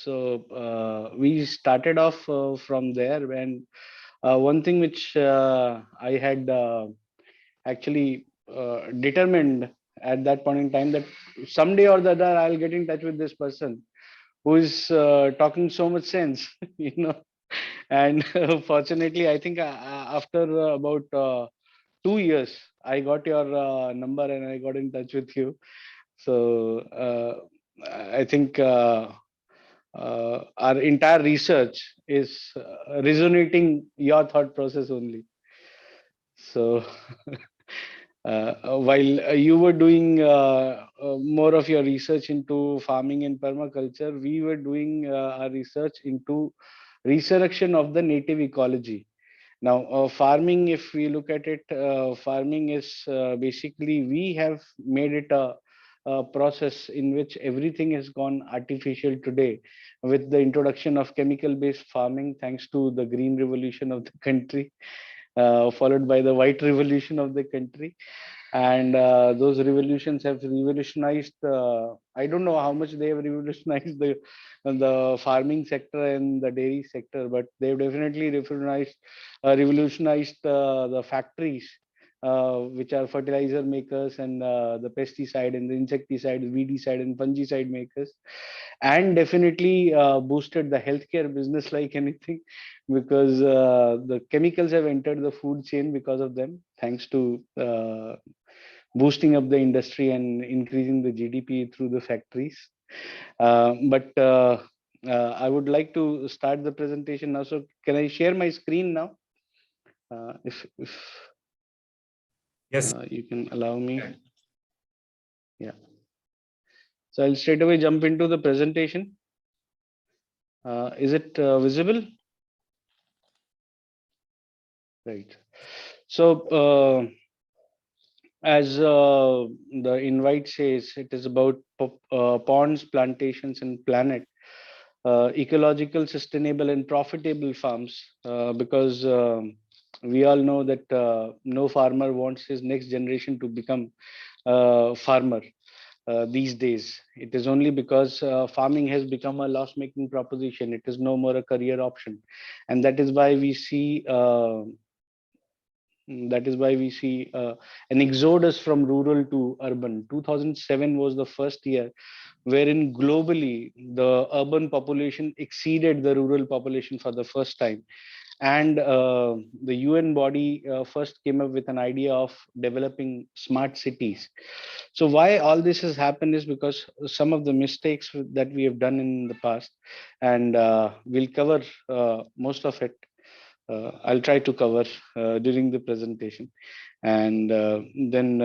We started off from there, and one thing which I had actually determined at that point in time, that someday or the other I'll get in touch with this person who is talking so much sense, you know. And fortunately, I think after about 2 years, I got your number and I got in touch with you. So I think our entire research is resonating your thought process only. So while you were doing more of your research into farming and permaculture, we were doing our research into resurrection of the native ecology. Now, farming, if we look at it, farming is basically, we have made it a process in which everything has gone artificial today with the introduction of chemical-based farming, thanks to the green revolution of the country, followed by the white revolution of the country. And those revolutions have revolutionized, I don't know how much they have revolutionized the farming sector and the dairy sector, but they've definitely revolutionized the factories, which are fertilizer makers, and the pesticide and the insecticide, weedicide and fungicide makers, and definitely boosted the healthcare business like anything, because the chemicals have entered the food chain because of them, thanks to boosting up the industry and increasing the GDP through the factories. But I would like to start the presentation now. So can I share my screen now? If Yes. you can allow me. Yeah. So I'll straight away jump into the presentation. Is it visible? Right. So as the invite says, it is about ponds, plantations, and planet. Ecological, sustainable, and profitable farms, because we all know that no farmer wants his next generation to become farmer these days. It is only because farming has become a loss-making proposition. It is no more a career option, and that is why we see. An exodus from rural to urban. 2007 was the first year wherein globally the urban population exceeded the rural population for the first time. And the UN body first came up with an idea of developing smart cities. So why all this has happened is because some of the mistakes that we have done in the past, and we'll cover most of it. I'll try to cover during the presentation. And then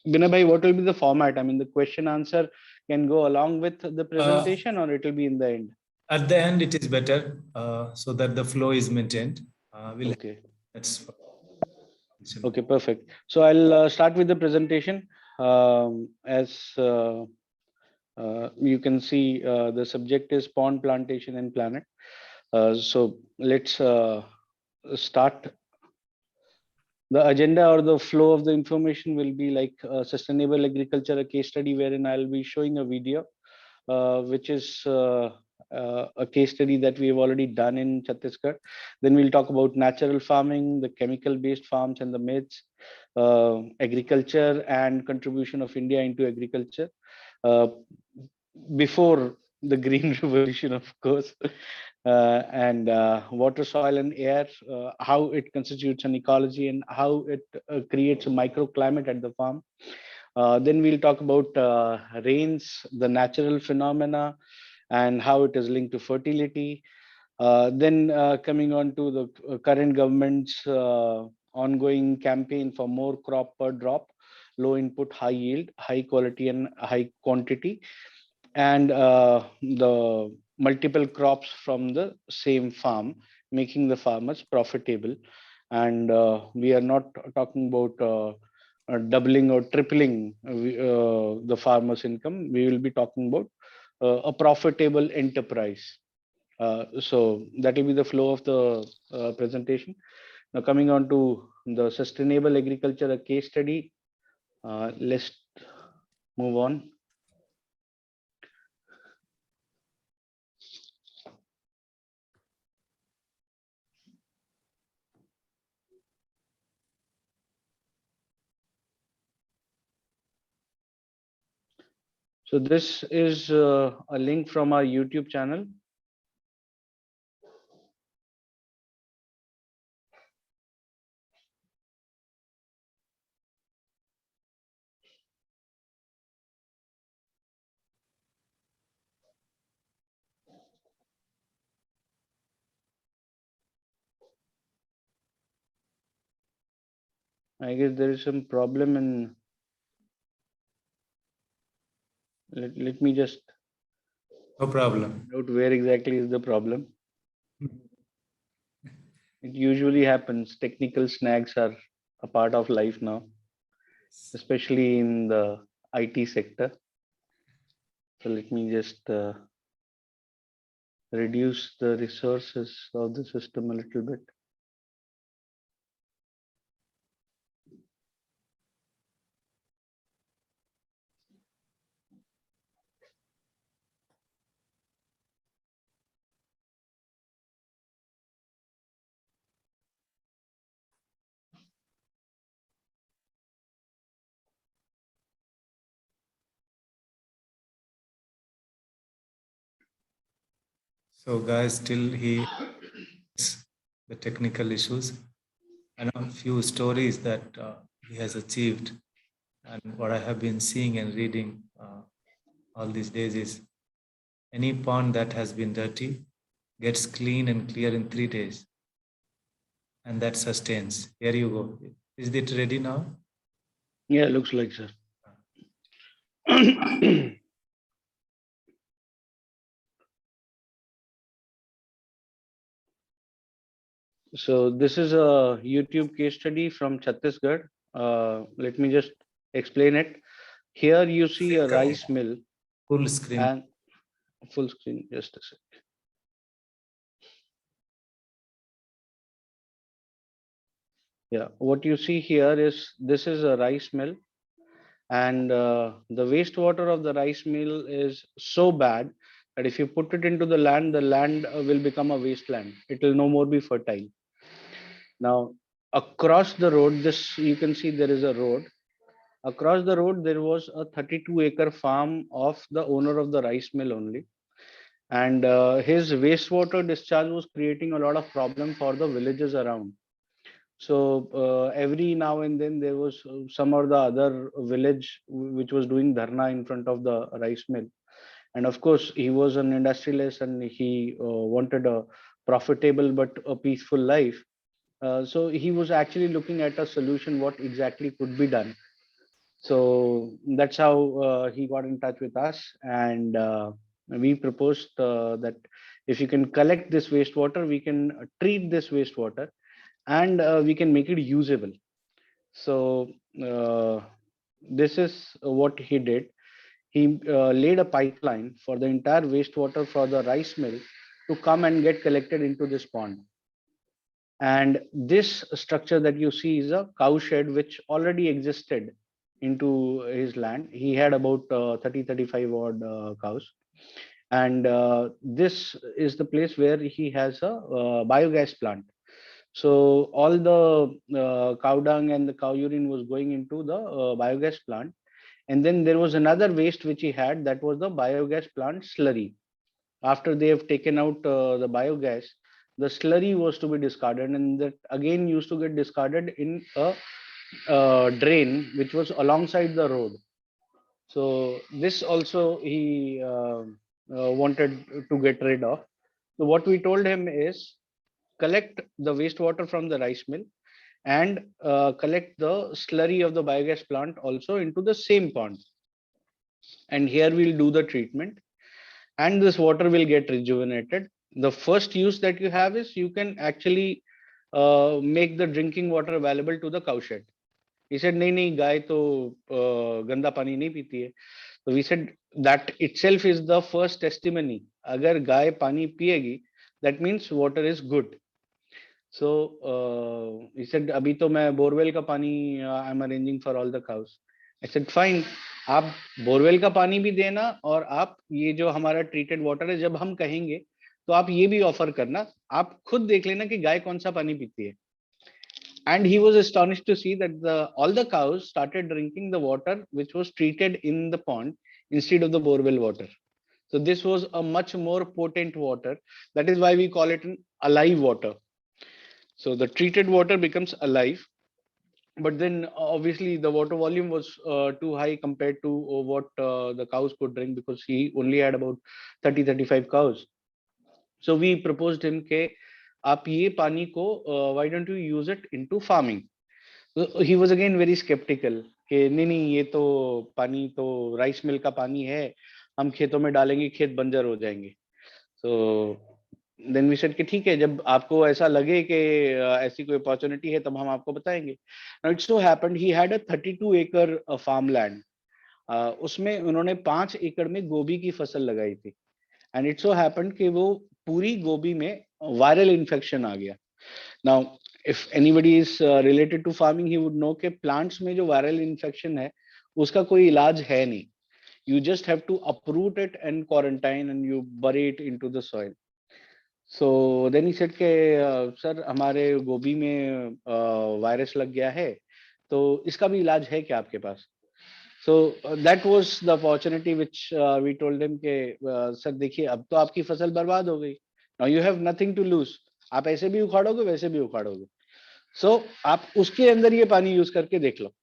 Binay, what will be the format? I mean, the question answer can go along with the presentation, or it will be in the end? At the end, it is better so that the flow is maintained. Okay. That's Okay, perfect. So I'll start with the presentation. As you can see, the subject is pond, plantation, and planet. So let's start. The agenda or the flow of the information will be like sustainable agriculture, a case study wherein I'll be showing a video, which is a case study that we have already done in Chhattisgarh. Then we'll talk about natural farming, the chemical-based farms and the myths, agriculture and contribution of India into agriculture. Uh, Before the green revolution, of course, and water, soil, and air, how it constitutes an ecology and how it creates a microclimate at the farm. Then we'll talk about rains, the natural phenomena, and how it is linked to fertility. Then coming on to the current government's ongoing campaign for more crop per drop, low input, high yield, high quality, and high quantity, and the multiple crops from the same farm, making the farmers profitable. And we are not talking about doubling or tripling the farmer's income. We will be talking about a profitable enterprise. So that will be the flow of the presentation. Now coming on to the sustainable agriculture, a case study. Let's move on. So this is a link from our YouTube channel. I guess there is some problem in. Let me just No problem. note where exactly is the problem. It usually happens. Technical snags are a part of life now, especially in the IT sector. So let me just reduce the resources of the system a little bit. So guys, still he the technical issues. I know a few stories that he has achieved, and what I have been seeing and reading all these days is any pond that has been dirty gets clean and clear in 3 days, and that sustains. Here you go. Is it ready now? Yeah, looks like, sir. So this is a YouTube case study from Chhattisgarh. Let me just explain it. Here you see a rice mill Full screen. and full screen. Just a sec. Yeah, what you see here is this is a rice mill, and the wastewater of the rice mill is so bad that if you put it into the land will become a wasteland. It will no more be fertile. Now, across the road, this you can see there is a road. Across the road, there was a 32-acre farm of the owner of the rice mill only, and his wastewater discharge was creating a lot of problem for the villages around. So every now and then there was some or the other village which was doing dharna in front of the rice mill, and of course he was an industrialist and he wanted a profitable but a peaceful life. So he was actually looking at a solution what exactly could be done. So that's how he got in touch with us, and we proposed that if you can collect this wastewater, we can treat this wastewater, and we can make it usable. So this is what he did. He laid a pipeline for the entire wastewater for the rice mill to come and get collected into this pond. And this structure that you see is a cow shed which already existed into his land. He had about 30 35 odd cows, and this is the place where he has a biogas plant. So all the cow dung and the cow urine was going into the biogas plant, and then there was another waste which he had, that was the biogas plant slurry. After they have taken out the biogas, the slurry was to be discarded, and that again used to get discarded in a drain which was alongside the road. So this also he wanted to get rid of. So what we told him is collect the wastewater from the rice mill and collect the slurry of the biogas plant also into the same pond, and here we'll do the treatment, and this water will get rejuvenated. The first use that you have is you can actually make the drinking water available to the cow shed. He said, nahi, गाय तो गंदा पानी नहीं पीती है. So we said that itself is the first testimony. अगर गाय पानी पिएगी, that means water is good. So he said, अभी तो मैं बोरवेल का पानी I'm arranging for all the cows. I said, fine. आप बोरवेल का पानी भी देना, और आप ये जो हमारा ट्रीटेड वाटर है, जब हम कहेंगे तो आप ये भी ऑफर करना. आप खुद देख लेना कि गाय कौन सा पानी पीती है. And he was astonished to see that all the cows started drinking the water which was treated in the pond instead of the borewell water. So this was a much more potent water. That is why we call it an alive water. So the treated water becomes alive, but then obviously the water volume was too high compared to what the cows could drink, because he only had about 30-35 cows. So we proposed him ke aap ye pani ko why don't you use it into farming. So he was again very skeptical कि नहीं ये तो पानी तो rice mill का पानी है, हम खेतों में डालेंगे खेत बंजर हो जाएंगे. So then we said कि ठीक है, जब आपको ऐसा लगे कि ऐसी कोई अपॉर्चुनिटी है तब हम आपको बताएंगे. Now it so happened he had a 32 acre farmland. उसमें उन्होंने 5 एकड़ में गोभी की फसल लगाई थी. And it so happened कि वो पूरी गोभी में वायरल इन्फेक्शन आ गया. Now if anybody is related to farming, he would know कि plants में जो वायरल इन्फेक्शन है उसका कोई इलाज है नहीं. You just have to uproot it and quarantine and you bury it into the soil. So then he said कि सर हमारे गोभी में वायरस लग गया है, तो इसका भी इलाज है क्या आपके पास? So that was the opportunity which we told him कि सर देखिए अब तो आपकी फसल बर्बाद हो गई. Now you have nothing to lose. आप ऐसे भी उखाड़ोगे वैसे भी उखाड़ोगे. So आप उसके अंदर ये पानी यूज करके देख लो.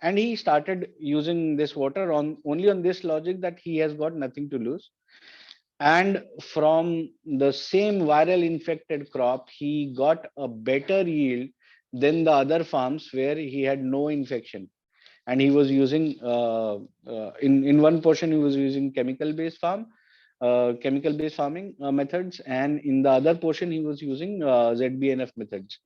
And he started using this water on only on this logic that he has got nothing to lose. And from the same viral infected crop, he got a better yield than the other farms where he had no infection. And he was using in one portion he was using chemical based farming methods, and in the other portion he was using ZBNF methods.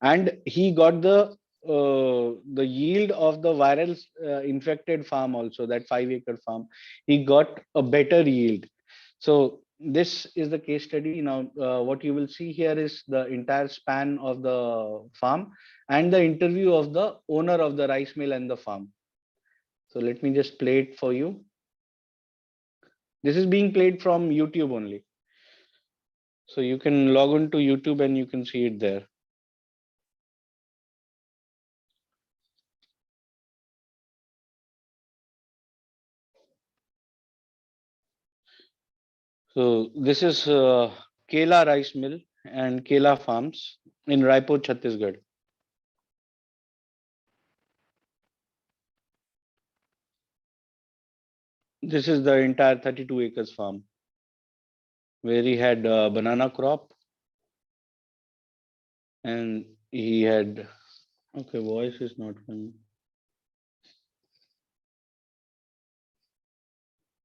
And he got the yield of the viral infected farm also, that 5 acre farm, he got a better yield. So this is the case study. Now what you will see here is the entire span of the farm and the interview of the owner of the rice mill and the farm. So let me just play it for you. This is being played from YouTube only, so you can log on to YouTube and you can see it there. So this is Kela Rice Mill and Kela Farms in Raipur, Chhattisgarh. This is the entire 32 acres farm where he had banana crop, and he had, okay, voice is not coming.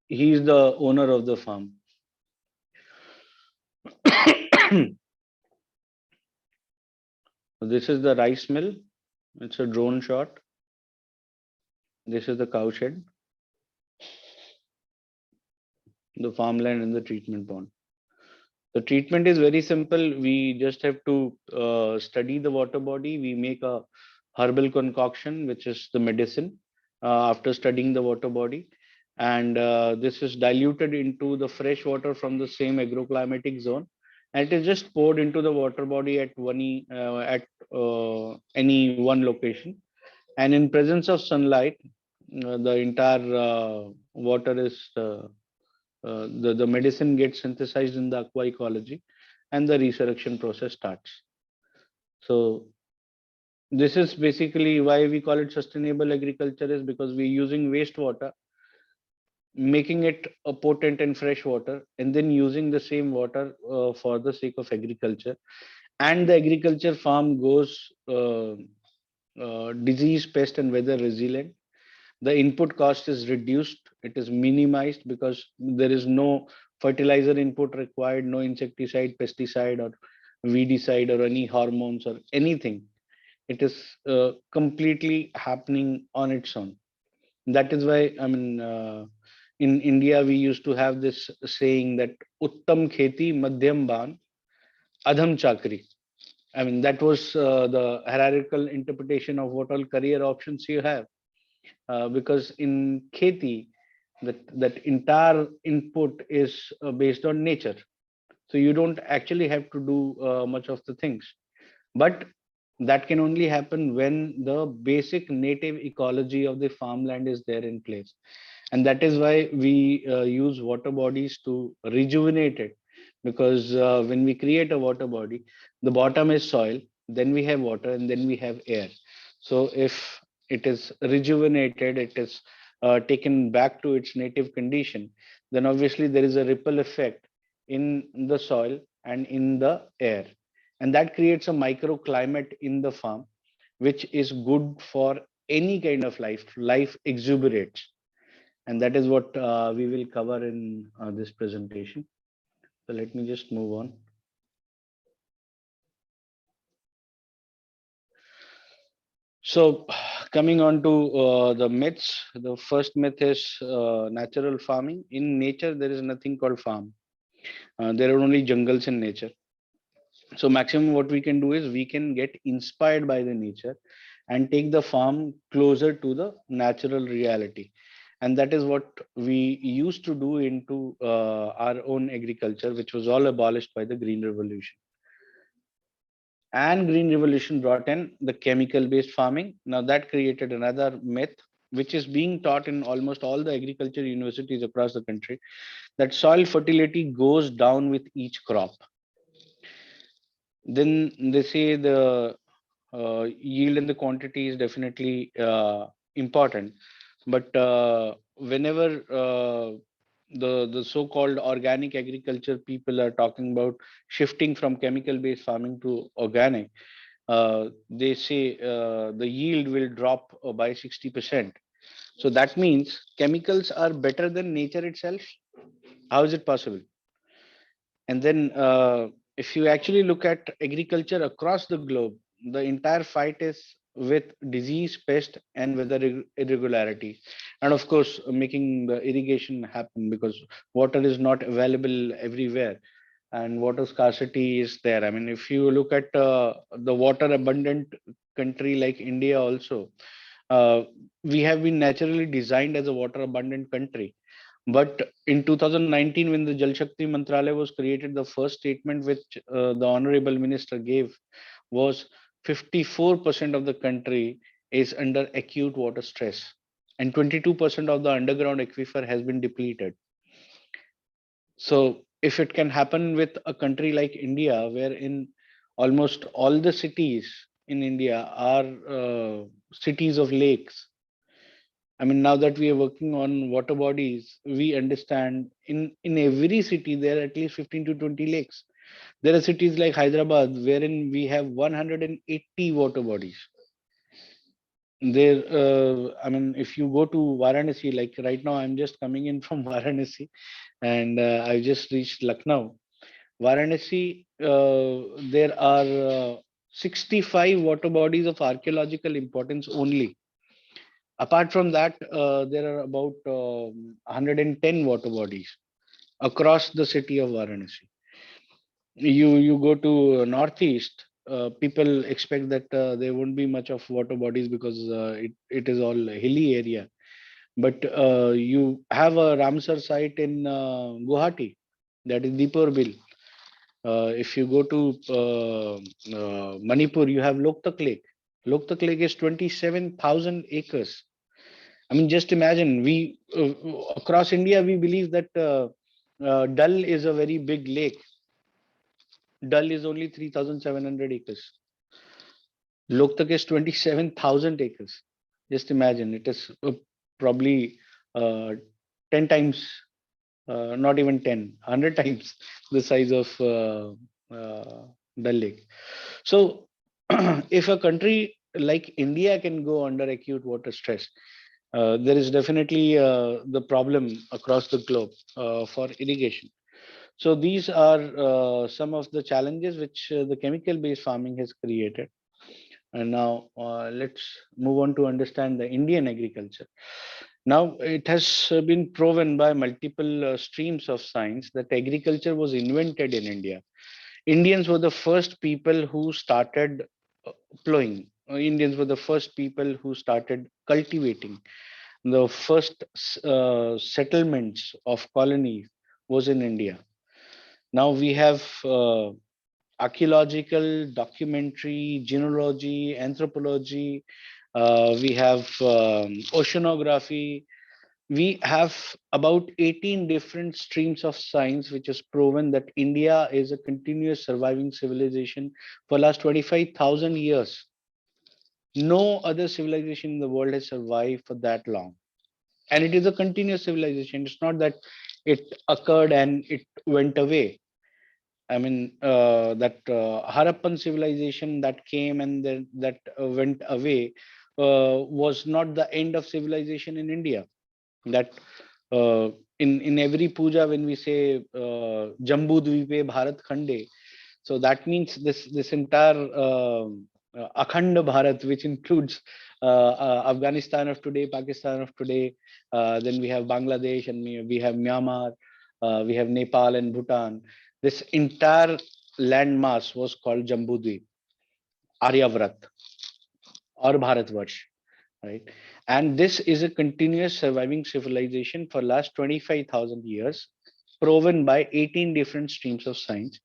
He is the owner of the farm. This is the rice mill. It's a drone shot. This is the cow shed, the farmland, and the treatment pond. The treatment is very simple. We just have to study the water body. We make a herbal concoction, which is the medicine, after studying the water body. And this is diluted into the fresh water from the same agroclimatic zone. And it is just poured into the water body at any one location. And in presence of sunlight, the entire water is the medicine gets synthesized in the aqua ecology, and the resurrection process starts. So this is basically why we call it sustainable agriculture, is because we're using wastewater, making it a potent and fresh water, and then using the same water for the sake of agriculture. And the agriculture farm goes disease, pest, and weather resilient. The input cost is reduced, it is minimized, because there is no fertilizer input required, no insecticide, pesticide, or weedicide, or any hormones or anything. It is completely happening on its own. That is why, I mean, in India we used to have this saying that uttam kheti madhyam ban adham chakri. I mean, that was the hierarchical interpretation of what all career options you have. Because in kheti, that entire input is based on nature, so you don't actually have to do much of the things. But That can only happen when the basic native ecology of the farmland is there in place. And that is why we use water bodies to rejuvenate it, because when we create a water body, the bottom is soil, then we have water, and then we have air. So if it is rejuvenated, it is taken back to its native condition, then obviously there is a ripple effect in the soil and in the air, and that creates a microclimate in the farm, which is good for any kind of life exuberates. And that is what we will cover in this presentation. So let me just move on. So coming on to the myths, the first myth is natural farming. In nature there is nothing called farm. There are only jungles in nature. So maximum what we can do is we can get inspired by the nature and take the farm closer to the natural reality. And that is what we used to do into our own agriculture, which was all abolished by the Green Revolution. And Green Revolution brought in the chemical based farming. Now that created another myth, which is being taught in almost all the agriculture universities across the country, that soil fertility goes down with each crop. Then they say the yield and the quantity is definitely important, but whenever the so-called organic agriculture people are talking about shifting from chemical-based farming to organic, they say the yield will drop by 60%. So that means chemicals are better than nature itself. How is it possible? And then, if you actually look at agriculture across the globe, the entire fight is with disease, pest, and weather irregularity. And of course, making the irrigation happen, because water is not available everywhere and water scarcity is there. I mean, if you look at the water abundant country like India, also, uh, we have been naturally designed as a water abundant country. But in 2019, when the Jal Shakti Mantralaya was created, the first statement which the Honorable Minister gave was 54% of the country is under acute water stress, and 22% of the underground aquifer has been depleted. So, if it can happen with a country like India, where in almost all the cities in India are cities of lakes, I mean, now that we are working on water bodies, we understand in every city there are at least 15 to 20 lakes. There are cities like Hyderabad wherein we have 180 water bodies. There, I mean, if you go to Varanasi, like right now, I'm just coming in from Varanasi, and I just reached Lucknow. Varanasi, there are 65 water bodies of archaeological importance only. Apart from that, there are about 110 water bodies across the city of Varanasi. You go to northeast, people expect that there won't be much of water bodies because it is all hilly area. But you have a Ramsar site in Guwahati, that is Deepor Bill. If you go to Manipur, you have Loktak Lake. Loktak Lake is 27,000 acres. I mean, just imagine, we across India, we believe that Dal is a very big lake. Dal is only 3,700 acres. Loktak is 27,000 acres. Just imagine, it is probably uh, 10 times, not even 10, 100 times the size of Dal Lake. So, if a country like India can go under acute water stress, there is definitely the problem across the globe for irrigation. So these are some of the challenges which the chemical-based farming has created. And now let's move on to understand the Indian agriculture. Now it has been proven by multiple streams of science that agriculture was invented in India. Indians were the first people who started plowing. Indians were the first people who started cultivating. The first settlements of colonies was in India. Now we have archaeological, documentary, genealogy, anthropology. We have oceanography. We have about 18 different streams of science, which has proven that India is a continuous surviving civilization for last 25,000 years. No other civilization in the world has survived for that long. And it is a continuous civilization. It's not that it occurred and it went away. I mean, that Harappan civilization that came and then that went away was not the end of civilization in India. That in every puja, when we say Jambu Dvipe Bharat Khande, so that means this entire Akhand Bharat, which includes Afghanistan of today, Pakistan of today, then we have Bangladesh, and we have Myanmar, we have Nepal and Bhutan. This entire landmass was called Jambudvip, Aryavrat, or Bharatvarsh, right? And this is a continuous surviving civilization for last 25,000 years, proven by 18 different streams of science.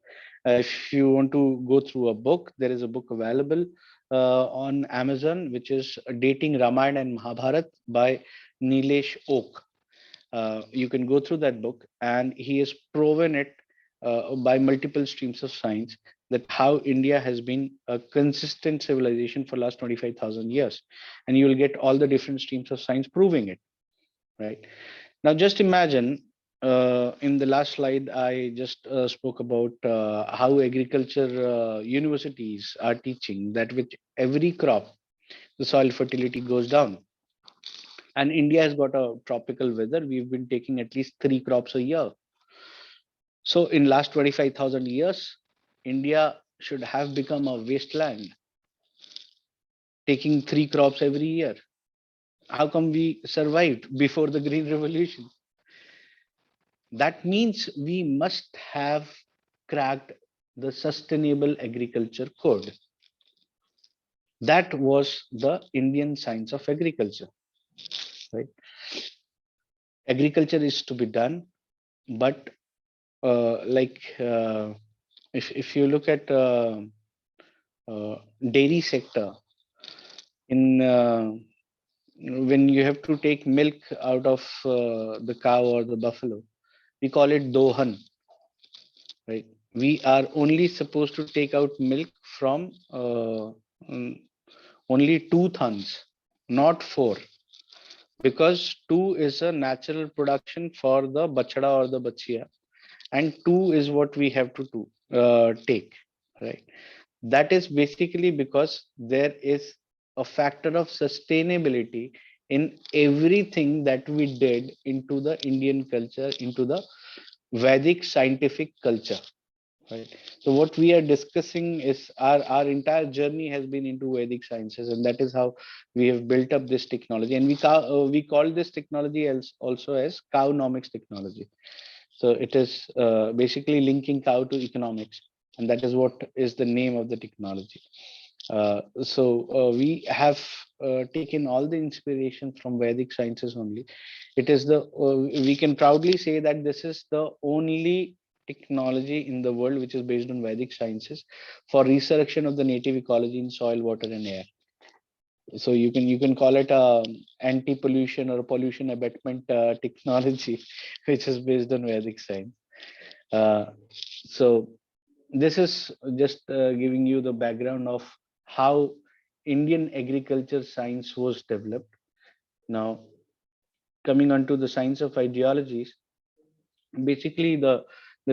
If you want to go through a book, there is a book available on Amazon, which is Dating Ramayana and Mahabharat by Nilesh Oak. You can go through that book, and he has proven it by multiple streams of science that how India has been a consistent civilization for last 25,000 years, and you will get all the different streams of science proving it. Right now, just imagine. In the last slide, I just spoke about how agriculture universities are teaching that with every crop, the soil fertility goes down. And India has got a tropical weather. We've been taking at least 3 crops a year. So in last 25,000 years, India should have become a wasteland, taking 3 crops every year. How come we survived before the Green Revolution? That means we must have cracked the Sustainable Agriculture Code. That was the Indian science of agriculture, right? Agriculture is to be done, but if you look at dairy sector, in when you have to take milk out of the cow or the buffalo, we call it dohan, right? We are only supposed to take out milk from mm, only 2 thans, not 4, because 2 is a natural production for the bachada or the bachia, and 2 is what we have to take, right? That is basically because there is a factor of sustainability in everything that we did into the Indian culture, into the Vedic scientific culture, right? So what we are discussing is our entire journey has been into Vedic sciences, and that is how we have built up this technology. And we call this technology also as Cownomics technology. So it is basically linking cow to economics, and that is what is the name of the technology. We have taken all the inspiration from Vedic sciences only. It is we can proudly say that this is the only technology in the world which is based on Vedic sciences for resurrection of the native ecology in soil, water, and air. So you can call it a anti-pollution or a pollution abatement technology, which is based on Vedic science. Uh, so this is just giving you the background of how Indian agriculture science was developed. Now, coming on to the science of ideologies, basically the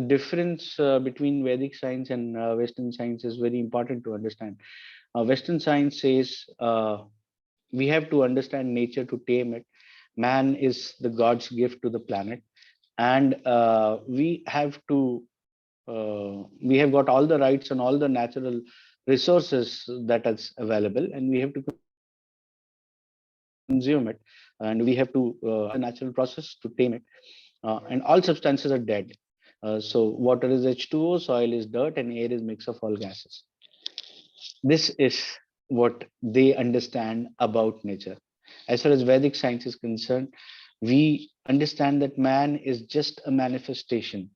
difference between Vedic science and Western science is very important to understand. Western science says we have to understand nature to tame it. Man is the God's gift to the planet, and we have got all the rights and all the natural resources that is available, and we have to consume it, and we have to the natural process to tame it. And all substances are dead. So water is H2O, soil is dirt, and air is mix of all gases. This is what they understand about nature. As far as Vedic science is concerned, we understand that man is just a manifestation.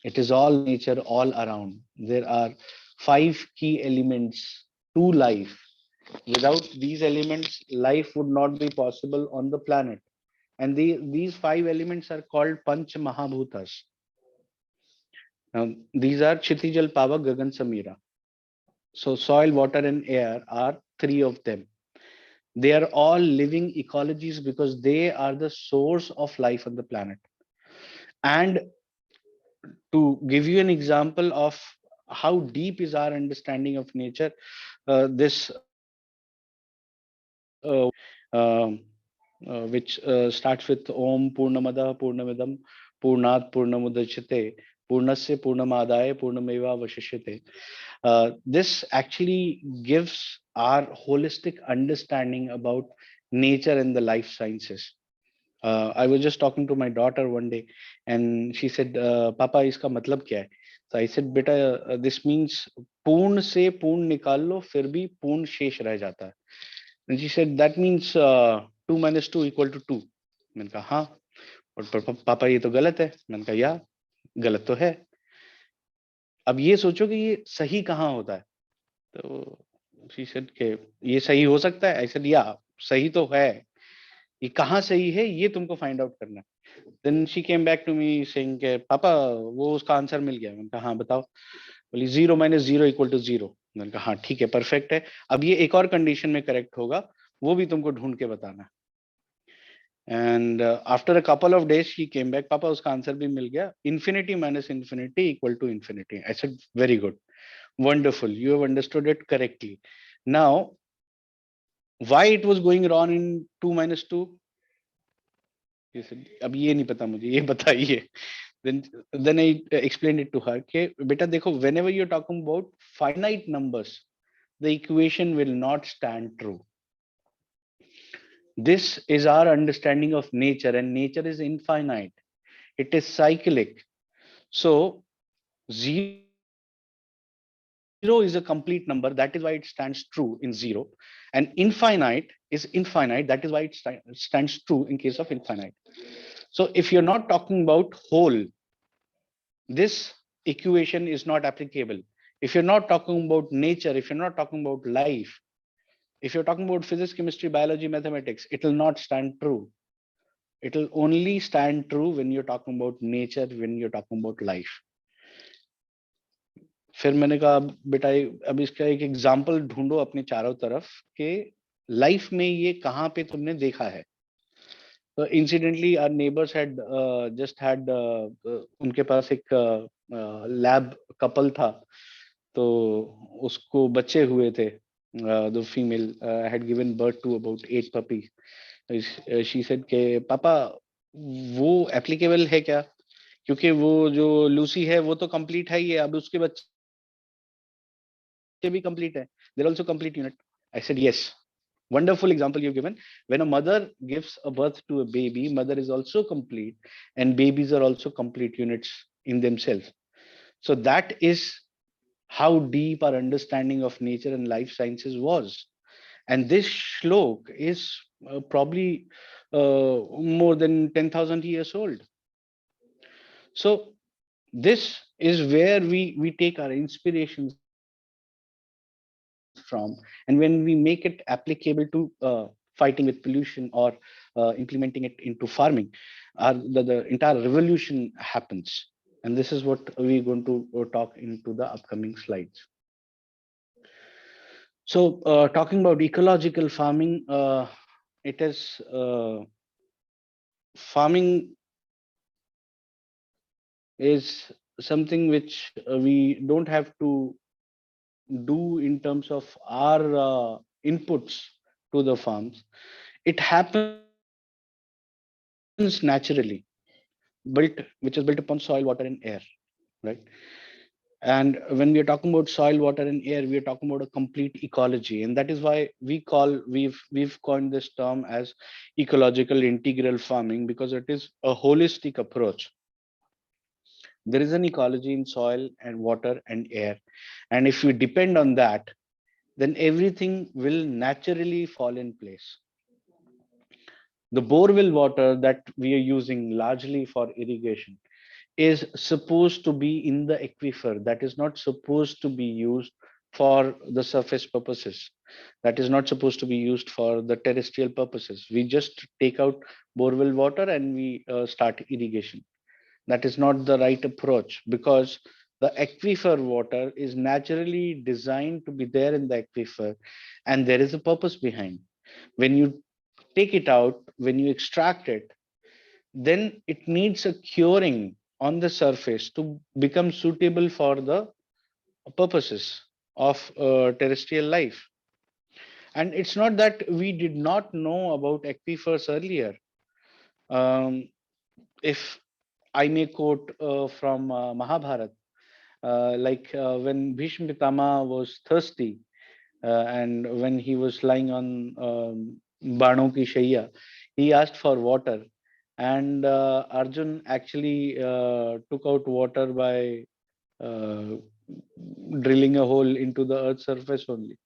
It is all nature all around. There are 5 key elements to life. Without these elements, life would not be possible on the planet. And these 5 elements are called Panch Mahabhutas. Now, these are Chitijal, Pava, Gagan, Samira. So soil, water, and air are 3 of them. They are all living ecologies because they are the source of life on the planet. And to give you an example of how deep is our understanding of nature, this which starts with Om Purnamada Purnamidam Purnat Purnamudachate Purnasya Purnamadaya Purnameva Vashishyate. This actually gives our holistic understanding about nature and the life sciences. I was just talking to my daughter one day, and she said, "Papa, इसका मतलब क्या है?" So I said, "बेटा, this means पूर्ण से पूर्ण निकाल लो, फिर भी पूर्ण शेष रह जाता है." And she said, "That means 2 minus 2 equal to 2." मैंने कहा हाँ, और पापा ये तो गलत है। मैंने कहा या गलत तो है। अब ये सोचो कि ये सही कहाँ होता है? तो she said कि ये सही हो सकता है? I said या सही तो है, ये कहाँ सही है ये तुमको फाइंड आउट करना है। Then she came back to me saying कि पापा वो उसका आंसर मिल गया। मैंने कहा हाँ बताओ। बोली 0 minus 0 equal to 0। मैंने कहा हाँ ठीक है, परफेक्ट है। अब ये एक और कंडीशन में करेक्ट होगा, वो भी तुमको ढूंढ के बताना है। And after a couple of days she came back, पापा उसका आंसर भी मिल गया, infinity minus infinity equal to infinity। I said very good, wonderful, you have understood it correctly. Now why it was going wrong in 2 minus 2? He said अब ये नहीं पता मुझे, ये बताइए। then I explained it to her कि बेटा देखो, whenever you're talking about finite numbers, the equation will not stand true. This is our understanding of nature, and nature is infinite, it is cyclic. So 0 is a complete number, that is why it stands true in 0, and infinite is infinite, that is why it stands true in case of infinite. So if you're not talking about whole, this equation is not applicable. If you're not talking about nature, if you're not talking about life, if you're talking about physics, chemistry, biology, mathematics, it will not stand true. It will only stand true when you're talking about nature, when you're talking about life. फिर मैंने कहा बेटा अब इसका एक example ढूंढो अपने चारों तरफ कि लाइफ में ये कहाँ पे तुमने देखा है। तो incidentally our neighbours had just had उनके पास एक लैब कपल था, तो उसको बच्चे हुए थे। The female had given birth to about 8 puppies. She said के पापा वो एप्लीकेबल है क्या, क्योंकि वो जो लूसी है वो तो कंप्लीट है ही है, अब उसके बच्चे be complete hai. They're also complete unit. I said yes. Wonderful example you've given. When a mother gives a birth to a baby, mother is also complete, and babies are also complete units in themselves. So that is how deep our understanding of nature and life sciences was. And this shlok is probably more than 10,000 years old. So this is where we take our inspirations from, and when we make it applicable to fighting with pollution or implementing it into farming, the entire revolution happens. And this is what we're going to talk into the upcoming slides. So talking about ecological farming, it is farming is something which we don't have to do in terms of our inputs to the farms. It happens naturally, which is built upon soil, water, and air, right? And when we are talking about soil, water, and air, we are talking about a complete ecology, and that is why we've coined this term as ecological integral farming, because it is a holistic approach. There is an ecology in soil and water and air, and if we depend on that, then everything will naturally fall in place. The borewell water that we are using largely for irrigation is supposed to be in the aquifer. That is not supposed to be used for the surface purposes. That is not supposed to be used for the terrestrial purposes. We just take out borewell water and we start irrigation. That is not the right approach, because the aquifer water is naturally designed to be there in the aquifer, and there is a purpose behind. When you take it out, when you extract it, then it needs a curing on the surface to become suitable for the purposes of terrestrial life. And it's not that we did not know about aquifers earlier. Um, if I may quote from Mahabharata, when Bhishma Pitama was thirsty, and when he was lying on Bano ki Shaiya, he asked for water, and Arjun actually took out water by uh, drilling a hole into the earth's surface only.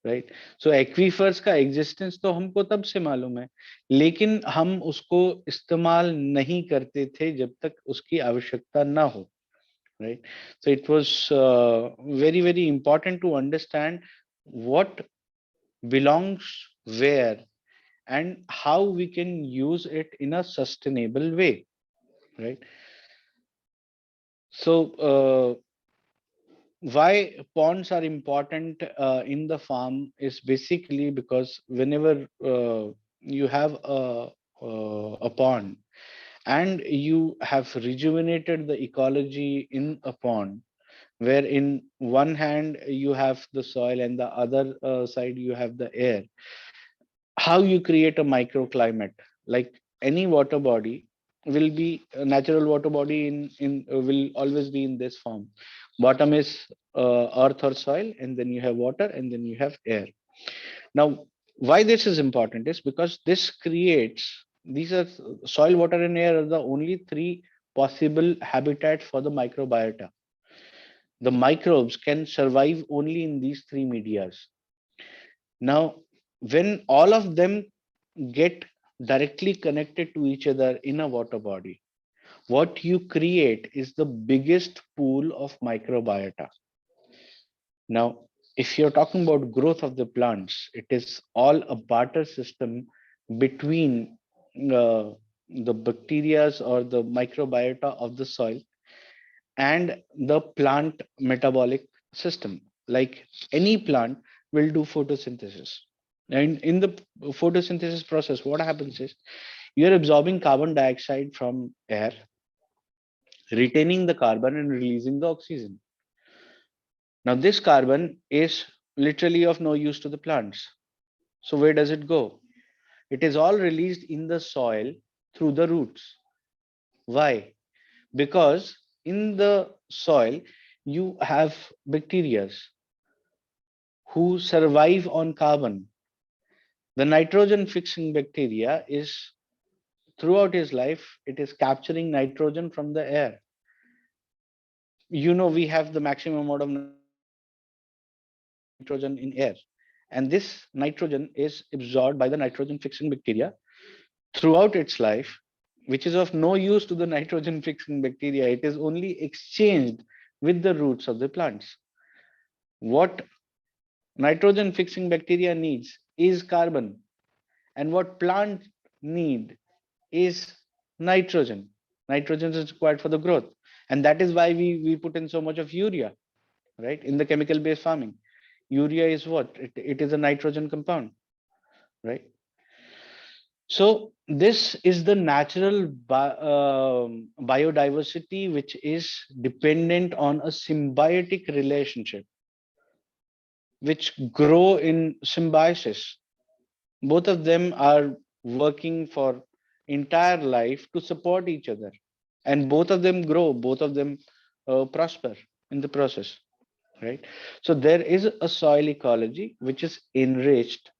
Right so aquifers का existence तो हमको तब से मालूम है, लेकिन हम उसको इस्तेमाल नहीं करते थे जब तक उसकी आवश्यकता ना हो. Right, so it was very very important to understand what belongs where and how we can use it in a sustainable way, right? So why ponds are important in the farm is basically because whenever you have a pond and you have rejuvenated the ecology in a pond, where in one hand you have the soil and the other side you have the air, how you create a microclimate. Like any water body will be a natural water body in will always be in this form. Bottom is earth or soil, and then you have water, and then you have air. Now why this is important is because this creates, these are, soil, water and air are the only three possible habitats for the microbiota. The microbes can survive only in these three medias. Now, when all of them get directly connected to each other in a water body, what you create is the biggest pool of microbiota. Now, if you're talking about growth of the plants, it is all a barter system between the bacterias or the microbiota of the soil and the plant metabolic system. Like any plant will do photosynthesis, and in the photosynthesis process what happens is you're absorbing carbon dioxide from air, retaining the carbon and releasing the oxygen. Now this carbon is literally of no use to the plants, so where does it go? It is all released in the soil through the roots. Why? Because in the soil you have bacteria who survive on carbon. The nitrogen fixing bacteria is, throughout his life, it is capturing nitrogen from the air. You know, we have the maximum amount of nitrogen in air, and this nitrogen is absorbed by the nitrogen fixing bacteria throughout its life, which is of no use to the nitrogen fixing bacteria. It is only exchanged with the roots of the plants. What nitrogen fixing bacteria needs is carbon, and what plant need is nitrogen. Nitrogen is required for the growth, and that is why we put in so much of urea, right? In the chemical based farming, urea is what it is a nitrogen compound, right? So this is the natural biodiversity which is dependent on a symbiotic relationship, which grow in symbiosis. Both of them are working for entire life to support each other, and both of them grow, both of them prosper in the process, right? So there is a soil ecology which is enriched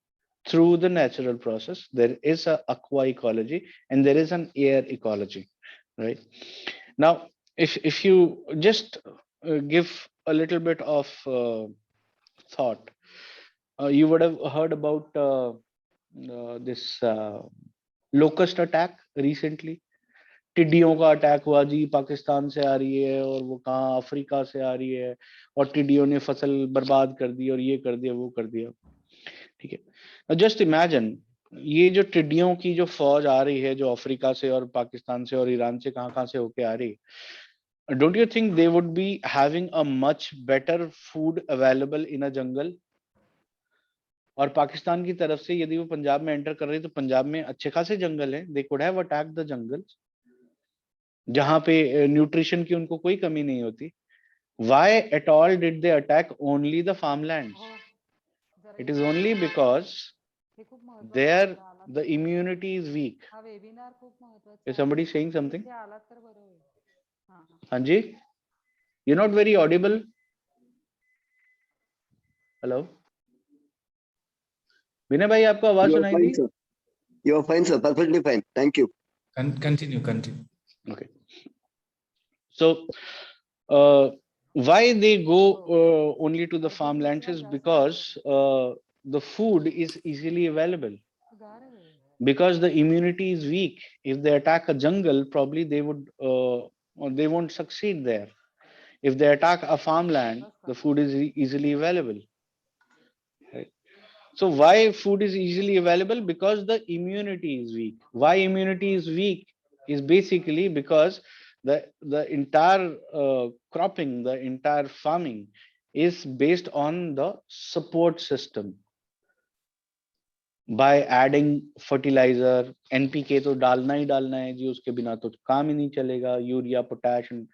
through the natural process. There is a aqua ecology, and there is an air ecology, right? Now if you just give a little bit of thought, you would have heard about this. Locust attack recently, टिड्डियों का attack हुआ जी, पाकिस्तान से आ रही है और वो कहाँ Africa से आ रही है, और टिड्डियों ने फसल बर्बाद कर दी और ये कर दिया वो कर दिया। ठीक है, जस्ट इमेजिन ये जो टिड्डियों की जो फौज आ रही है जो अफ्रीका से और पाकिस्तान से और ईरान से कहाँ कहाँ से होके आ रही है, don't you think they would be having a much better food available in a jungle? और पाकिस्तान की तरफ से यदि वो पंजाब में एंटर कर रही है तो पंजाब में अच्छे खासे जंगल हैं, they could have attack the jungle, जहां पे न्यूट्रिशन की उनको कोई कमी नहीं होती. Why at all did they attack only the farmlands? हो जरा It is येऊन only बोला ना. because हे खूप महत्वाचं आहे, there जरा आलात the तर बरं होईल. immunity is weak. हा वेबिनार खूप महत्वाचा Is आहे, somebody saying something? इथे आलात तर बरं होईल. हा हा. Hanji, you're not very audible. Hello, विनय भाई आपको आवाज You are सुनाई fine, the? sir. You are fine, sir. Perfectly fine. Thank you. Continue. Okay. So, why they go only to the farmlands is because the food is easily available. गार आहे. Because the immunity is weak. If they attack a jungle, probably they would or they won't succeed there. If they attack a farmland, the food is easily available. Right? So why food is easily available? Because the immunity is weak. Why immunity is weak is basically because the entire cropping, the entire farming is based on the support system. By adding fertilizer, NPK तो डालना ही डालना है जी, उसके बिना तो काम ही नहीं चलेगा. Urea, potash and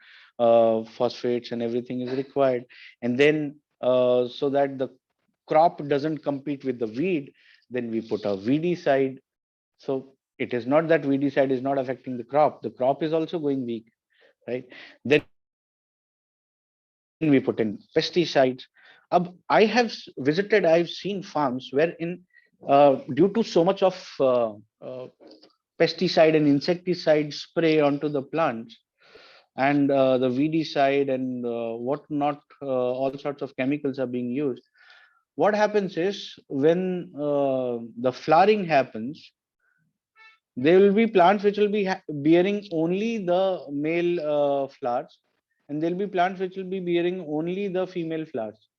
phosphates and everything is required, and then so that the crop doesn't compete with the weed, then we put a weedicide. So it is not that weedicide is not affecting the crop is also going weak, right? Then we put in pesticides. I have visited, I've seen farms wherein due to so much of pesticide and insecticide spray onto the plants, and the weedicide and what not, all sorts of chemicals are being used. What happens is when the flowering happens, there will be plants which will be bearing only the male flowers, and there will be plants which will be bearing only the female flowers.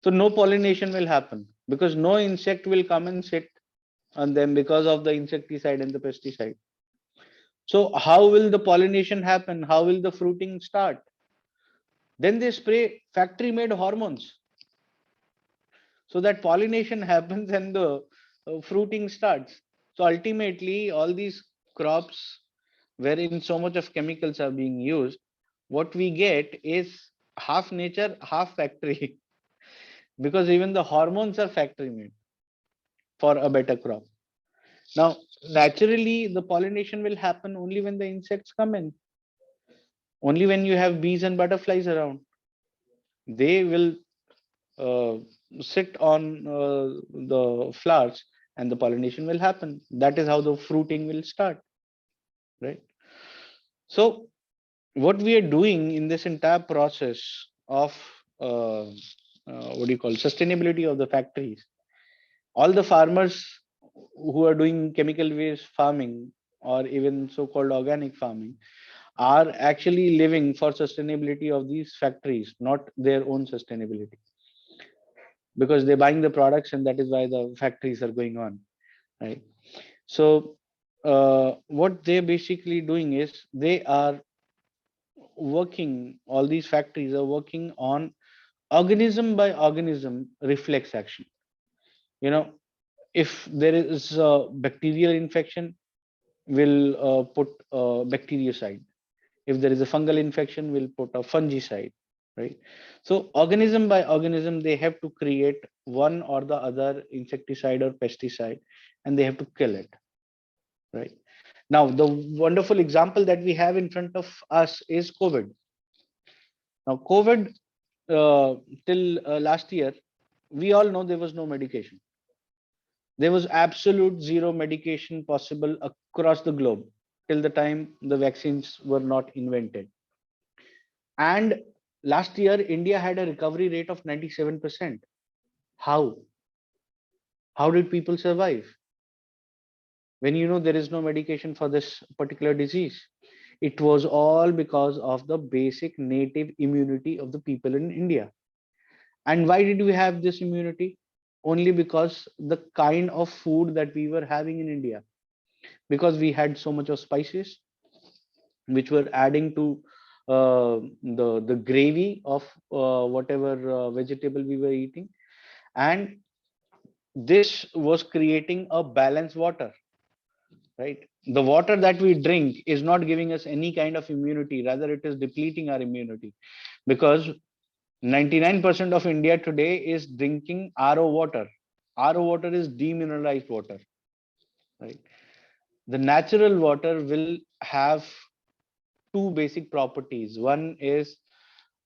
So no pollination will happen because no insect will come and sit on them because of the insecticide and the pesticide. So how will the pollination happen? How will the fruiting start? Then they spray factory made hormones so that pollination happens and the fruiting starts. So ultimately, all these crops wherein so much of chemicals are being used, what we get is half nature, half factory, because even the hormones are factory made for a better crop. Now, naturally, the pollination will happen only when the insects come in, only when you have bees and butterflies around. They will uh, sit on the flowers and the pollination will happen. That is how the fruiting will start, right? So what we are doing in this entire process of what do you call sustainability of the factories, all the farmers who are doing chemical based farming or even so-called organic farming are actually living for sustainability of these factories, not their own sustainability, because they're buying the products and that is why the factories are going on, right? So what they're basically doing is they are working, all these factories are working on organism by organism reflex action. You know, if there is a bacterial infection, we'll put bactericide. If there is a fungal infection, we'll put a fungicide, right? So organism by organism, they have to create one or the other insecticide or pesticide, and they have to kill it, right? Now, the wonderful example that we have in front of us is COVID. Now, COVID, till last year, we all know there was no medication. There was absolute zero medication possible across the globe till the time the vaccines were not invented. And last year, India had a recovery rate of 97%. How? How did people survive? when you know there is no medication for this particular disease? It was all because of the basic native immunity of the people in India. And why did we have this immunity? Only because the kind of food that we were having in India, because we had so much of spices which were adding to the gravy of whatever vegetable we were eating, and this was creating a balanced water, right? The water that we drink is not giving us any kind of immunity, rather it is depleting our immunity, because 99% of India today is drinking RO water. RO water is demineralized water, right? The natural water will have two basic properties. One is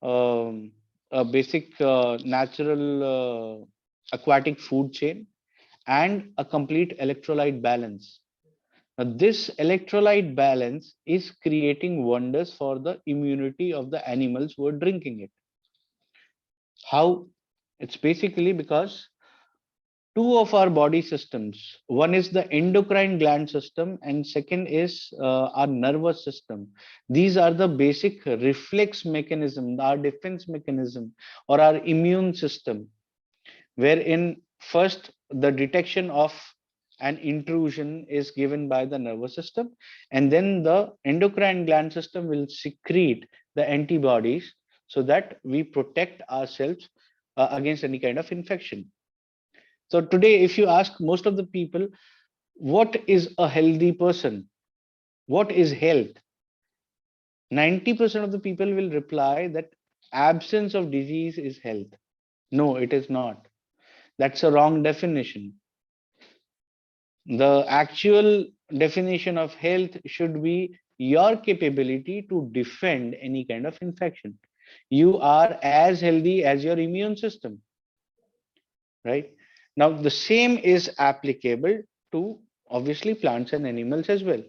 a basic natural aquatic food chain and a complete electrolyte balance. Now, this electrolyte balance is creating wonders for the immunity of the animals who are drinking it. How? It's basically because two of our body systems, one is the endocrine gland system and second is our nervous system. These are the basic reflex mechanism, our defense mechanism, or our immune system, wherein first the detection of an intrusion is given by the nervous system, and then the endocrine gland system will secrete the antibodies so that we protect ourselves against any kind of infection. So today, if you ask most of the people, what is a healthy person? What is health? 90% of the people will reply that absence of disease is health. No, it is not. That's a wrong definition. The actual definition of health should be your capability to defend any kind of infection. You are as healthy as your immune system, right? Now, the same is applicable to obviously plants and animals as well,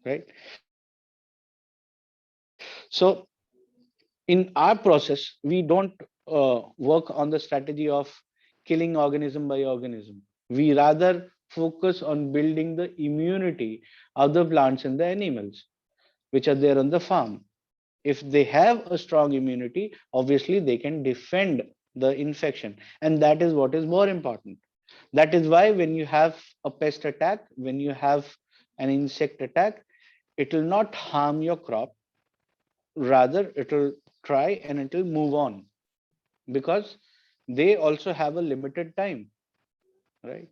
right? So, in our process, we don't work on the strategy of killing organism by organism. We rather focus on building the immunity of the plants and the animals which are there on the farm. If they have a strong immunity, obviously they can defend the infection, and that is what is more important. That is why when you have a pest attack, when you have an insect attack, it will not harm your crop, rather it will try and it will move on, because they also have a limited time, right?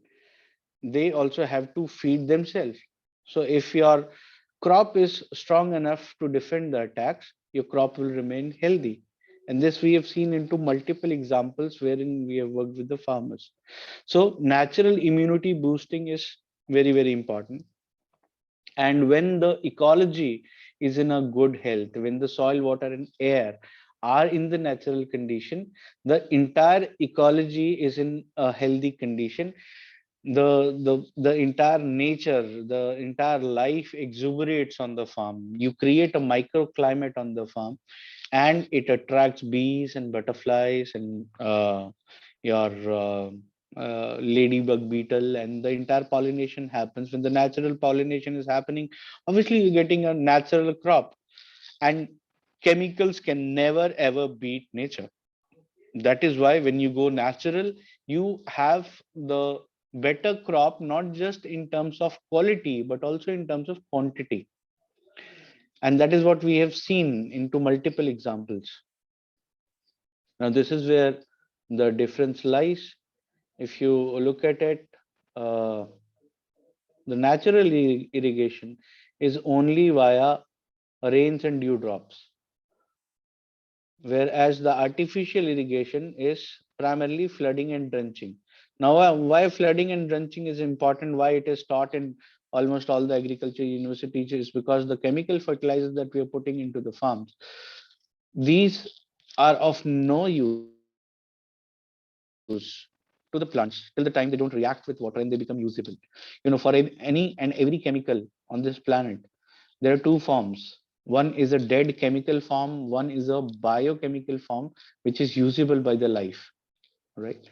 They also have to feed themselves. So if your crop is strong enough to defend the attacks, your crop will remain healthy. And this we have seen into multiple examples wherein we have worked with the farmers. So natural immunity boosting is very, very important. And when the ecology is in a good health, when the soil, water, and air are in the natural condition, the entire ecology is in a healthy condition. The entire nature, the entire life exuberates on the farm. You create a microclimate on the farm, and it attracts bees and butterflies and your ladybug beetle, and the entire pollination happens. When the natural pollination is happening, obviously you're getting a natural crop, and chemicals can never ever beat nature. That is why when you go natural, you have the better crop, not just in terms of quality but also in terms of quantity. And that is what we have seen into multiple examples. Now this is where the difference lies. If you look at it, uh, the natural irrigation is only via rains and dewdrops, whereas the artificial irrigation is primarily flooding and drenching. Now, why flooding and drenching is important, why it is taught in almost all the agriculture universities, is because the chemical fertilizers that we are putting into the farms, these are of no use to the plants till the time they don't react with water and they become usable. For any and every chemical on this planet, there are two forms. One is a dead chemical form, one is a biochemical form, which is usable by the life, right?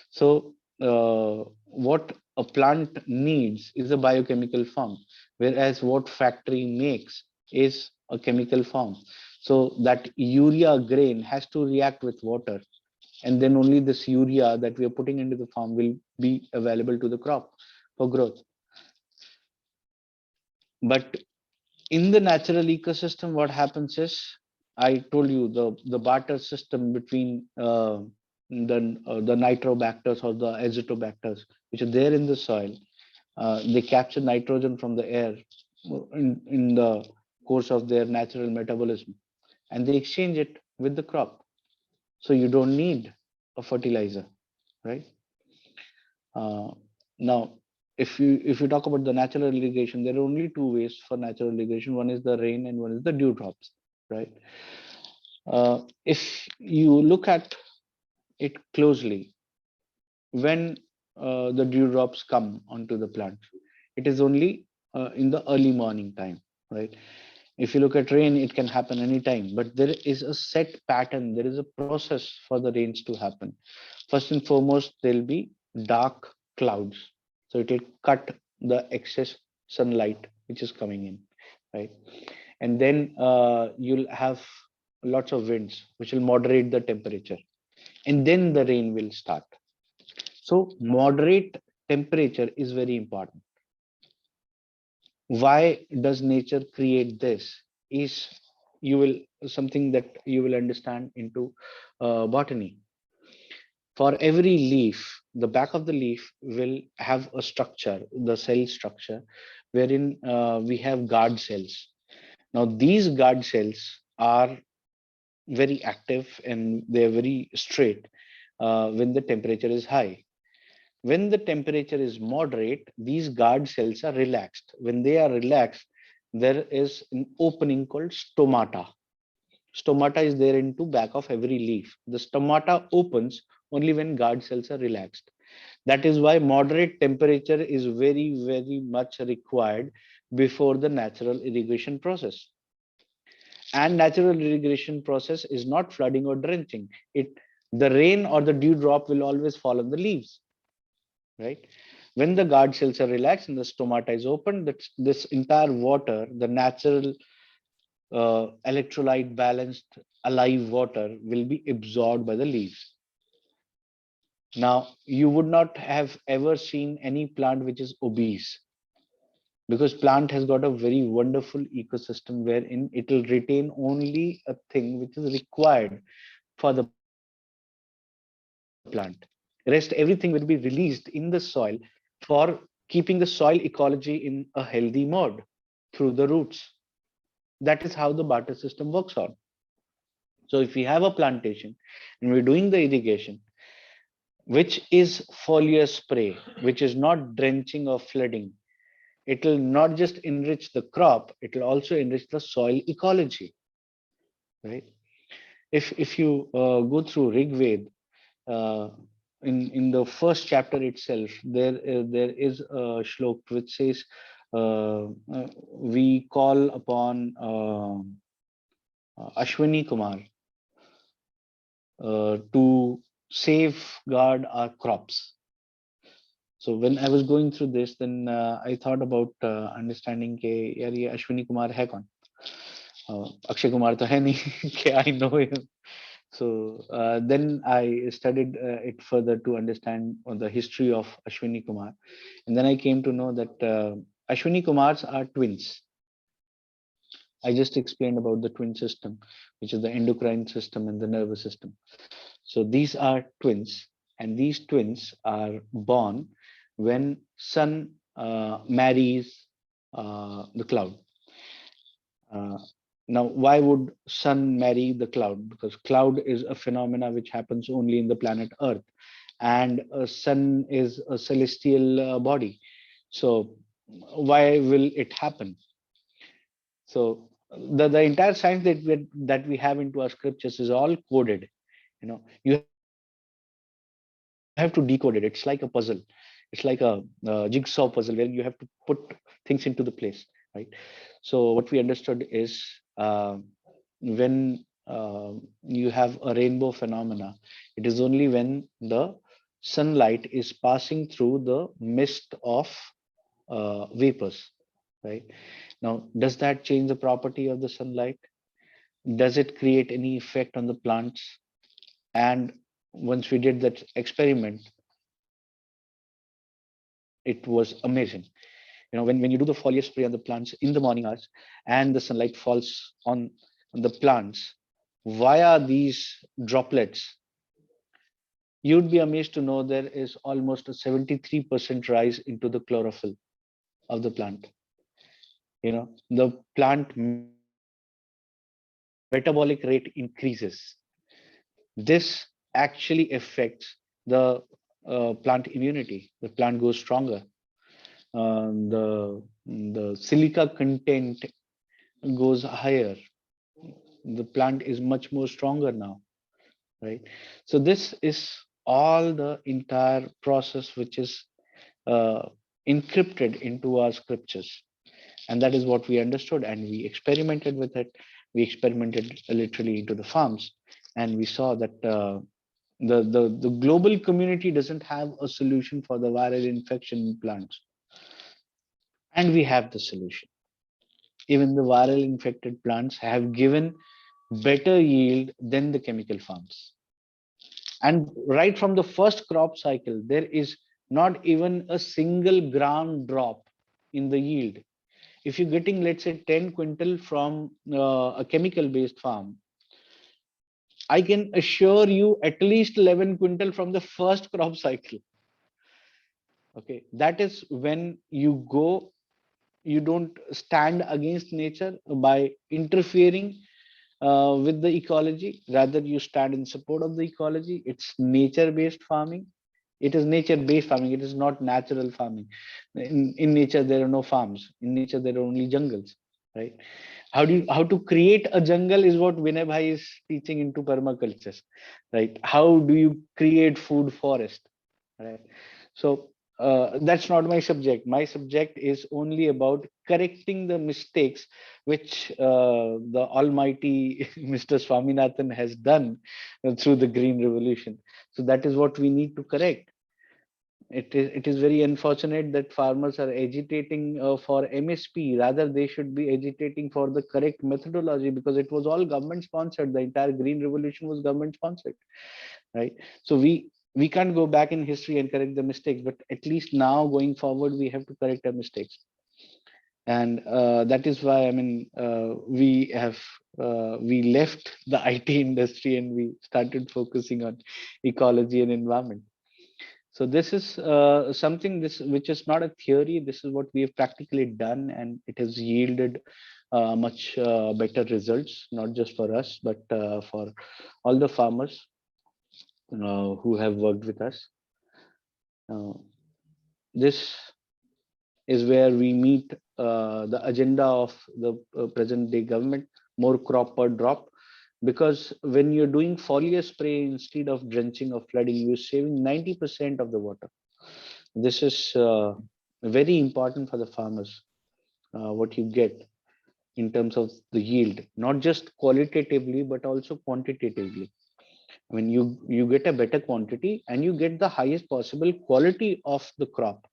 So, what a plant needs is a biochemical form, whereas what factory makes is a chemical form. So that urea grain has to react with water, and then only this urea that we are putting into the farm will be available to the crop for growth. But in the natural ecosystem, what happens is, I told you, the barter system between the nitrobacters or the azotobacters, which are there in the soil. They capture nitrogen from the air in the course of their natural metabolism, and they exchange it with the crop. So you don't need a fertilizer, right? Uh, Now, if you talk about the natural irrigation, there are only two ways for natural irrigation. One is the rain, and one is the dewdrops, right? If you look at it closely, when the dewdrops come onto the plant, it is only in the early morning time, right? If you look at rain, it can happen anytime, but there is a set pattern. There is a process for the rains to happen. First and foremost, there'll be dark clouds. So it will cut the excess sunlight which is coming in, right? And then you'll have lots of winds which will moderate the temperature. And then the rain will start. So moderate temperature is very important. Why does nature create this? Is you will something that you will understand into botany. For every leaf, the back of the leaf will have a structure, the cell structure, wherein we have guard cells. Now, these guard cells are very active and they're very straight when the temperature is high. When the temperature is moderate, these guard cells are relaxed. When they are relaxed, there is an opening called stomata. Stomata is there into back of every leaf. The stomata opens only when guard cells are relaxed. That is why moderate temperature is very, very much required before the natural irrigation process. And natural irrigation process is not flooding or drenching. The rain or the dewdrop will always fall on the leaves, right? When the guard cells are relaxed and the stomata is open, this entire water, the natural electrolyte balanced alive water, will be absorbed by the leaves. Now, you would not have ever seen any plant which is obese, because plant has got a very wonderful ecosystem wherein it will retain only a thing which is required for the plant. Rest everything will be released in the soil for keeping the soil ecology in a healthy mode through the roots. That is how the barter system works on. So if we have a plantation and we're doing the irrigation, which is foliar spray, which is not drenching or flooding, it will not just enrich the crop, it will also enrich the soil ecology, right? If you go through Rig Ved, uh, in the first chapter itself, there is a shlok which says, we call upon Ashwini Kumar to safeguard our crops. So when I was going through this, then I thought about understanding के यार ये अश्विनी कुमार है कौन? अक्षय कुमार तो है नहीं कि I know him. So then I studied it further to understand the history of Ashwini Kumar, and then I came to know that Ashwini Kumars are twins. I just explained about the twin system, which is the endocrine system and the nervous system. So these are twins, and these twins are born when sun marries the cloud. Uh, Now, why would sun marry the cloud? Because cloud is a phenomena which happens only in the planet Earth, and sun is a celestial body. So why will it happen? So the entire science that we have into our scriptures is all coded. You have to decode it. It's like a puzzle. It's like a jigsaw puzzle where you have to put things into the place, right? So what we understood is when you have a rainbow phenomena, it is only when the sunlight is passing through the mist of vapors, right? Now, does that change the property of the sunlight? Does it create any effect on the plants? And once we did that experiment, it was amazing. When you do the foliar spray on the plants in the morning hours and the sunlight falls on the plants via these droplets, you'd be amazed to know there is almost a 73% rise into the chlorophyll of the plant. The plant metabolic rate increases. This actually affects the plant immunity. The plant goes stronger. The silica content goes higher. The plant is much more stronger now, right? So this is all the entire process which is uh, encrypted into our scriptures, and that is what we understood, and we experimented with it. We experimented literally into the farms, and we saw that the global community doesn't have a solution for the viral infection in plants, and we have the solution. Even the viral infected plants have given better yield than the chemical farms. And right from the first crop cycle, there is not even a single gram drop in the yield. If you're getting, let's say, 10 quintal from a chemical based farm, I can assure you at least 11 quintal from the first crop cycle. Okay, that is when you don't stand against nature by interfering with the ecology. Rather, you stand in support of the ecology. It's nature based farming. It is nature based farming. It is not natural farming. In nature, there are no farms. In nature, there are only jungles, right? How to create a jungle is what Vinay Bhai is teaching into permaculture, right? How do you create food forest, right? So that's not my subject. My subject is only about correcting the mistakes which the almighty Mr. Swaminathan has done through the green revolution. So that is what we need to correct. It is very unfortunate that farmers are agitating for MSP. Rather, they should be agitating for the correct methodology, because it was all government sponsored. The entire green revolution was government sponsored, right? So we can't go back in history and correct the mistakes, but at least now going forward, we have to correct our mistakes. And that is why, I mean, we left the IT industry and we started focusing on ecology and environment. So this is something this which is not a theory. This is what we have practically done, and it has yielded much better results, not just for us, but for all the farmers who have worked with us. This is where we meet the agenda of the present day government: more crop per drop. Because when you're doing foliar spray instead of drenching or flooding, you're saving 90% of the water. This is very important for the farmers, what you get in terms of the yield, not just qualitatively, but also quantitatively. I mean, you get a better quantity and you get the highest possible quality of the crop,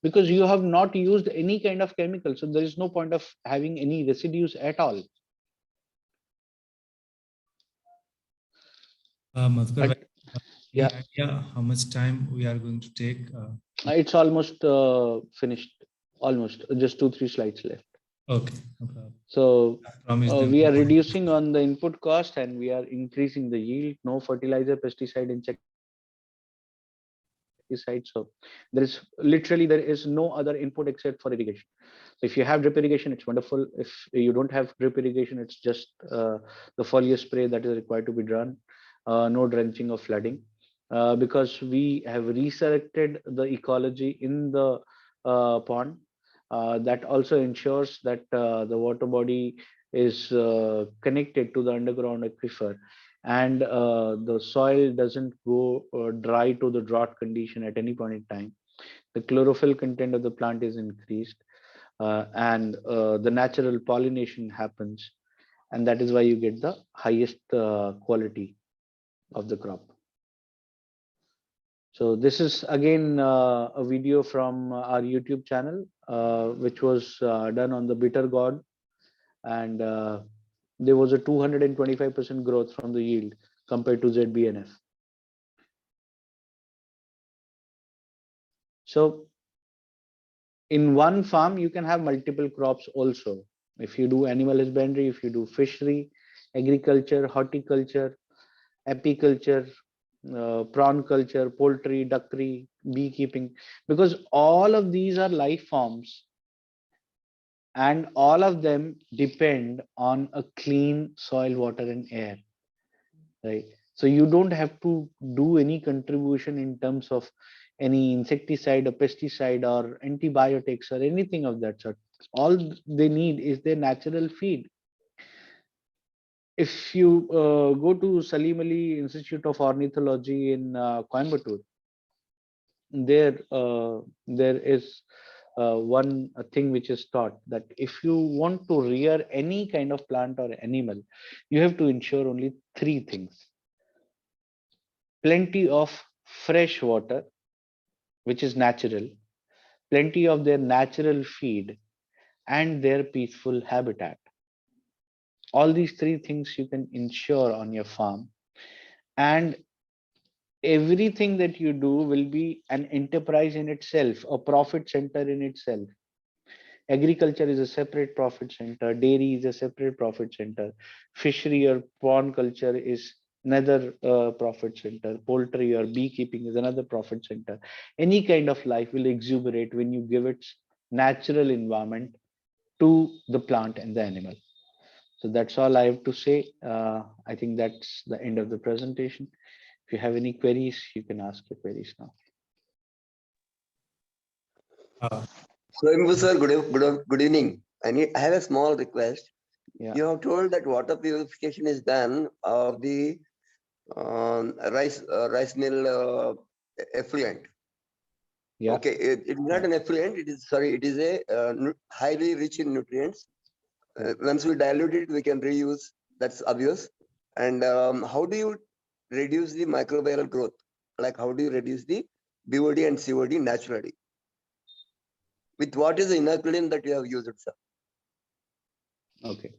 because you have not used any kind of chemical. So there is no point of having any residues at all. Madhukar, But any yeah, idea how much time we are going to take? it's almost finished. Almost just 2-3 slides left. Okay, no problem. So I promise them. we are reducing on the input cost and we are increasing the yield. No fertilizer, pesticide, insecticide. So there is no other input except for irrigation. If you have drip irrigation, it's wonderful. If you don't have drip irrigation, it's just the foliar spray that is required to be done. No drenching or flooding, because we have resurrected the ecology in the pond. That also ensures that the water body is connected to the underground aquifer, and the soil doesn't go dry to the drought condition at any point in time. The chlorophyll content of the plant is increased, and the natural pollination happens, and that is why you get the highest quality of the crop. So this is again a video from our YouTube channel, which was done on the bitter gourd, and there was a 225% growth from the yield compared to ZBNF. So in one farm, you can have multiple crops also. If you do animal husbandry, if you do fishery, agriculture, horticulture, apiculture, prawn culture, poultry, duckery, beekeeping, because all of these are life forms and all of them depend on a clean soil, water, and air, right? So you don't have to do any contribution in terms of any insecticide or pesticide or antibiotics or anything of that sort. All they need is their natural feed. If you go to Salim Ali Institute of Ornithology in Coimbatore, there is one thing which is taught that if you want to rear any kind of plant or animal, you have to ensure only three things: plenty of fresh water, which is natural, plenty of their natural feed, and their peaceful habitat. All these three things you can ensure on your farm, and everything that you do will be an enterprise in itself, a profit center in itself. Agriculture is a separate profit center, dairy is a separate profit center, fishery or pond culture is another profit center, poultry or beekeeping is another profit center. Any kind of life will exuberate when you give its natural environment to the plant and the animal. So that's all I have to say. I think that's the end of the presentation. If you have any queries, you can ask your queries now. Uh, Swayambhu sir, good evening. I have a small request. Yeah. You have told that water purification is done of the rice mill effluent. Yeah. Okay, it is not an effluent. It is It is a highly rich in nutrients. Once we dilute it, we can reuse. That's obvious. And how do you reduce the microbial growth? Like how do you reduce the BOD and COD naturally? With what is the inoculant that you have used, sir? Okay.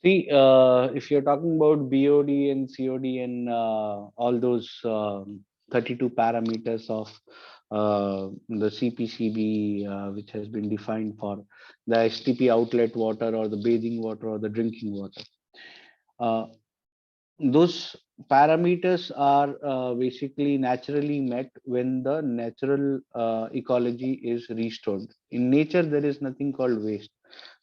See, if you're talking about BOD and COD and all those 32 parameters of the CPCB, which has been defined for the STP outlet water or the bathing water or the drinking water, uh, those parameters are basically naturally met when the natural ecology is restored. In nature, there is nothing called waste,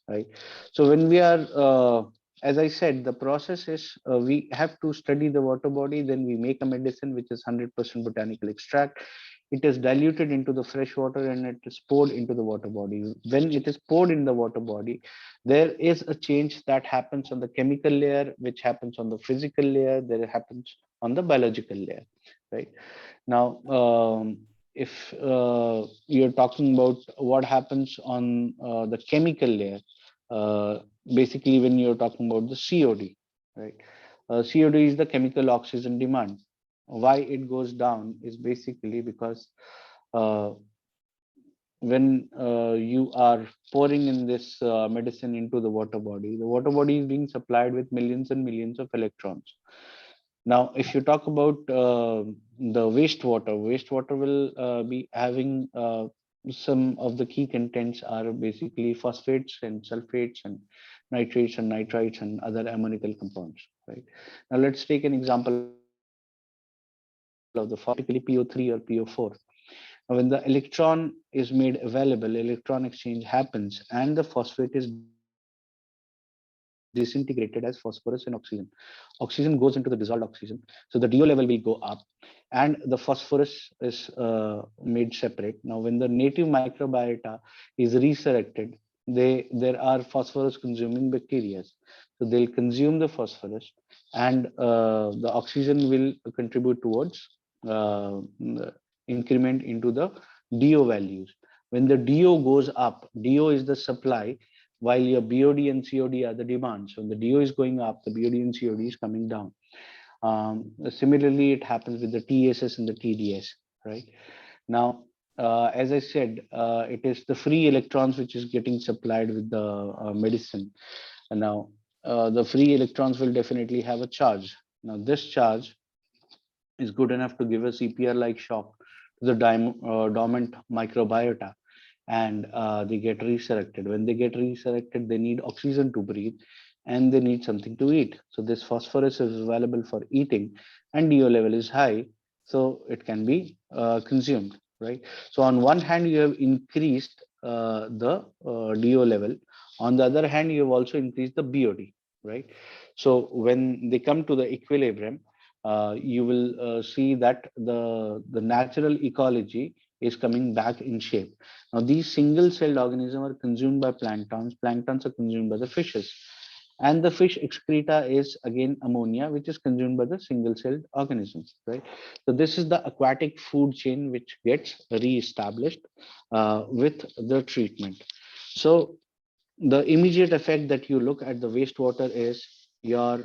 right? So when we are as I said, the process is we have to study the water body, then we make a medicine which is 100% botanical extract. It is diluted into the fresh water and it is poured into the water body. When it is poured in the water body, there is a change that happens on the chemical layer, which happens on the physical layer, there happens on the biological layer, right? Now, if you're talking about what happens on the chemical layer, uh, basically when you're talking about the COD, right? COD is the chemical oxygen demand. Why it goes down is basically because uh, when you are pouring in this medicine into the water body is being supplied with millions and millions of electrons. Now, if you talk about the wastewater will be having some of the key contents are basically phosphates and sulfates and nitrates and nitrites and other ammonical compounds, right? Now, let's take an example of the phosphate, typically PO3 or PO4. Now, when the electron is made available, electron exchange happens, and the phosphate is disintegrated as phosphorus and oxygen. Oxygen goes into the dissolved oxygen, so the DO level will go up, and the phosphorus is made separate. Now, when the native microbiota is resurrected, there are phosphorus consuming bacteria, so they'll consume the phosphorus, and the oxygen will contribute towards increment into the DO values. When the DO goes up, DO is the supply, while your BOD and COD are the demand. So when the DO is going up, the BOD and COD is coming down. Similarly, it happens with the TSS and the TDS. right? Now, as I said, it is the free electrons which is getting supplied with the medicine. And now, the free electrons will definitely have a charge. Now, this charge is good enough to give a CPR-like shock to the dormant microbiota, and they get resurrected. When they get resurrected, they need oxygen to breathe, and they need something to eat. So this phosphorus is available for eating, and DO level is high, so it can be consumed, right? So on one hand, you have increased the DO level. On the other hand, you have also increased the BOD, right? So when they come to the equilibrium, you will see that the natural ecology is coming back in shape. Now, these single-celled organisms are consumed by planktons. Planktons are consumed by the fishes. And the fish excreta is again ammonia, which is consumed by the single-celled organisms, right? So this is the aquatic food chain which gets re-established with the treatment. So the immediate effect that you look at the wastewater is your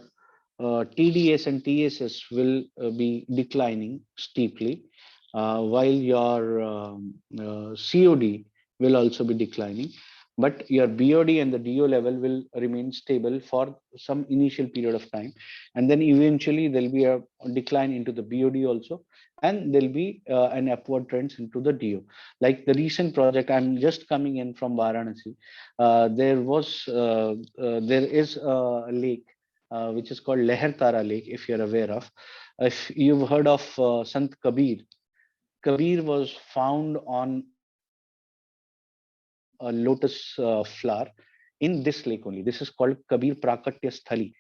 TDS and TSS will be declining steeply, while your COD will also be declining, but your BOD and the DO level will remain stable for some initial period of time, and then eventually there'll be a decline into the BOD also, and there'll be an upward trends into the DO. Like the recent project, I'm just coming in from Varanasi. There is a lake which is called Leher Tara Lake, if you're aware of. If you've heard of Sant Kabir, Kabir was found on a lotus flower in this lake only. This is called Kabir Prakatya Sthali.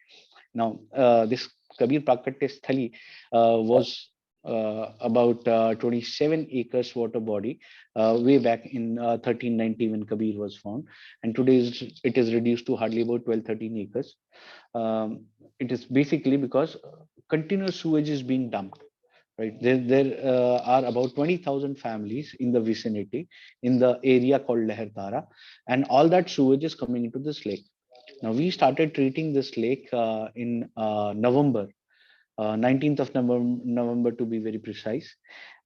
Now, this Kabir Prakatya Sthali was about 27 acres water body way back in 1390 when Kabir was found, and today it is reduced to hardly about 12, 13 acres. It is basically because continuous sewage is being dumped, right? There are about 20,000 families in the vicinity in the area called Leher Tara, and all that sewage is coming into this lake. Now, we started treating this lake in November, 19th of November to be very precise.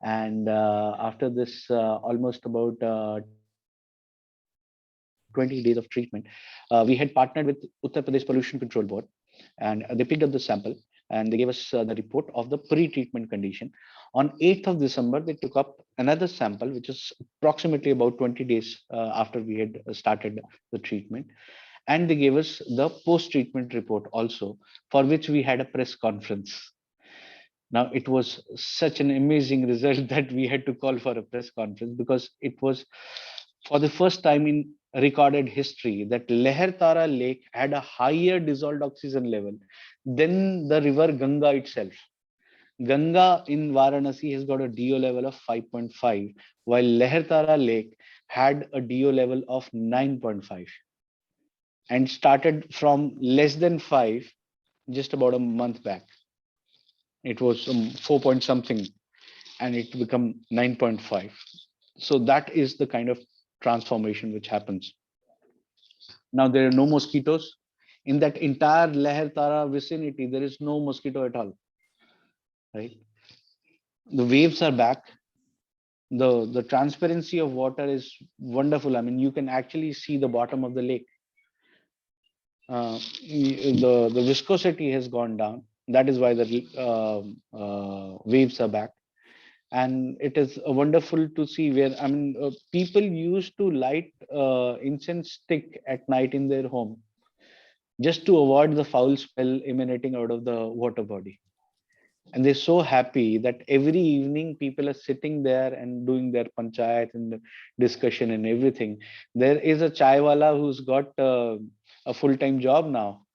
And after this, almost about 20 days of treatment, we had partnered with Uttar Pradesh Pollution Control Board, and they picked up the sample and they gave us the report of the pre-treatment condition. On 8th of December, they took up another sample, which is approximately about 20 days after we had started the treatment, and they gave us the post-treatment report also, for which we had a press conference. Now, it was such an amazing result that we had to call for a press conference, because it was for the first time in recorded history that Leher Tara Lake had a higher dissolved oxygen level than the river Ganga itself. Ganga in Varanasi has got a DO level of 5.5, while Leher Tara Lake had a DO level of 9.5, and started from less than 5 just about a month back. It was 4 point something, and it become 9.5. So that is the kind of transformation which happens. Now there are no mosquitoes in that entire Leher Tara vicinity. There is no mosquito at all, right? The waves are back. The transparency of water is wonderful. I mean, you can actually see the bottom of the lake. The viscosity has gone down. That is why the waves are back, and it is wonderful to see where, I mean, people used to light incense stick at night in their home just to avoid the foul smell emanating out of the water body. And they're so happy that every evening people are sitting there and doing their panchayat and discussion and everything. There is a chai wala who's got a full-time job now,